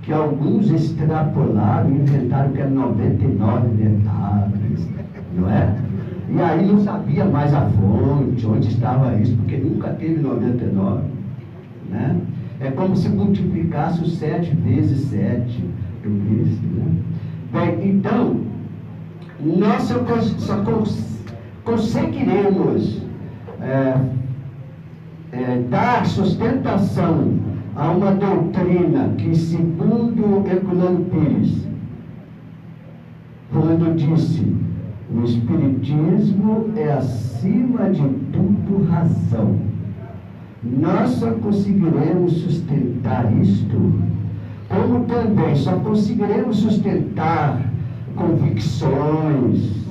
que alguns extrapolaram e inventaram que eram 99 verdades, não é? E aí não sabia mais a fonte, onde estava isso, porque nunca teve 99, né? É como se multiplicasse o 7 vezes 7 do Cristo, né? Bem, então, nós só conseguiremos dar sustentação a uma doutrina que, segundo Herculano Pires, quando disse: o Espiritismo é, acima de tudo, razão. Nós só conseguiremos sustentar isto, como também só conseguiremos sustentar convicções,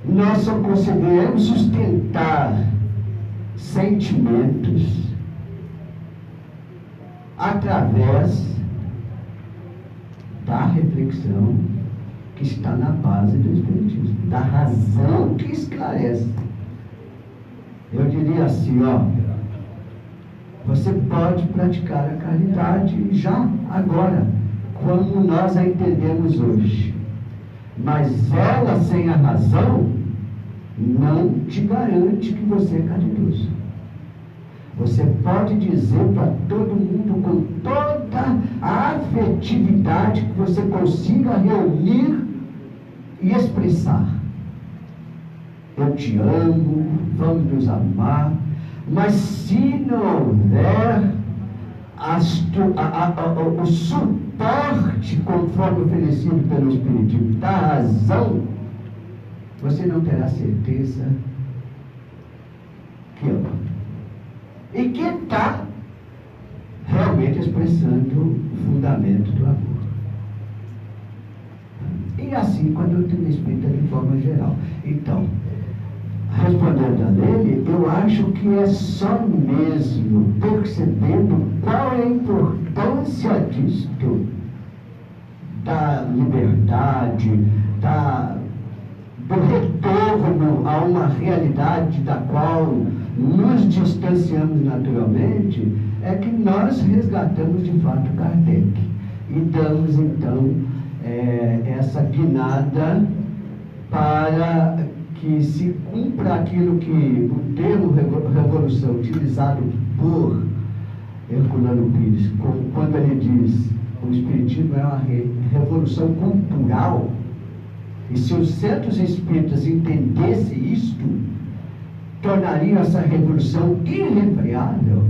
nós só conseguiremos sustentar sentimentos através da reflexão que está na base do Espiritismo, da razão que esclarece. Eu diria assim, você pode praticar a caridade já, agora, como nós a entendemos hoje, mas ela sem a razão não te garante que você é caridoso. Você pode dizer para todo mundo com toda a afetividade que você consiga reunir e expressar: eu te amo, vamos nos amar, mas se não houver o suporte conforme oferecido pelo Espiritismo da razão, você não terá certeza que ama. E que está realmente expressando o fundamento do amor. E assim com a doutrina espírita de forma geral. Então, respondendo a ele, eu acho que é só mesmo percebendo qual é a importância disto, da liberdade, do retorno a uma realidade da qual nos distanciamos naturalmente, é que nós resgatamos de fato Kardec e damos então essa guinada para que se cumpra aquilo que o termo revolução utilizado por Herculano Pires, quando ele diz o Espiritismo é uma revolução cultural, e se os centros espíritas entendessem isto, tornariam essa revolução irrefreável.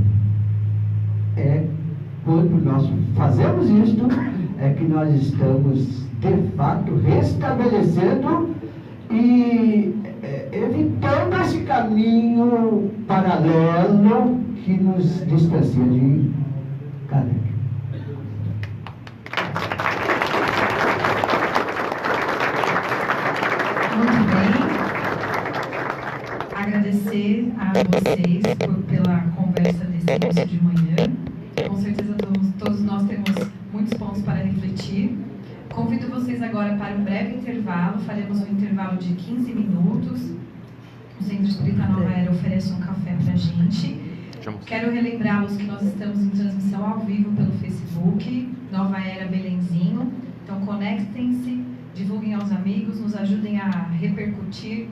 quando nós fazemos isto, é que nós estamos, de fato, restabelecendo e evitando esse caminho paralelo que nos distancia de Kardec. Muito bem. Agradecer a vocês pela conversa desse início de manhã. Com certeza todos nós temos muitos pontos para refletir. Convido vocês agora para um breve intervalo. Faremos um intervalo de 15 minutos. O Centro Espírita Nova Era oferece um café para a gente. Quero relembrá-los que nós estamos em transmissão ao vivo pelo Facebook, Nova Era Belenzinho. Então conectem-se, divulguem aos amigos, nos ajudem a repercutir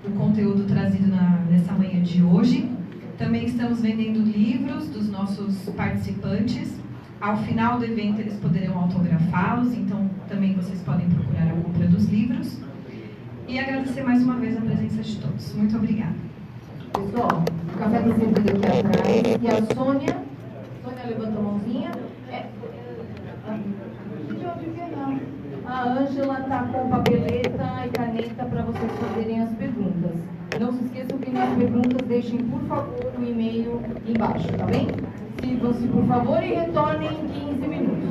o conteúdo trazido nessa manhã de hoje. Também estamos vendendo livros dos nossos participantes. Ao final do evento eles poderão autografá-los, então também vocês podem procurar a compra dos livros. E agradecer mais uma vez a presença de todos. Muito obrigada. Pessoal, o café está servido aqui atrás. E a Sônia levanta a mãozinha. A Ângela está com papeleta e caneta para vocês fazerem as perguntas. Não se esqueçam que nas perguntas deixem, por favor, o e-mail embaixo, tá bem? Sigam-se, por favor, e retornem em 15 minutos.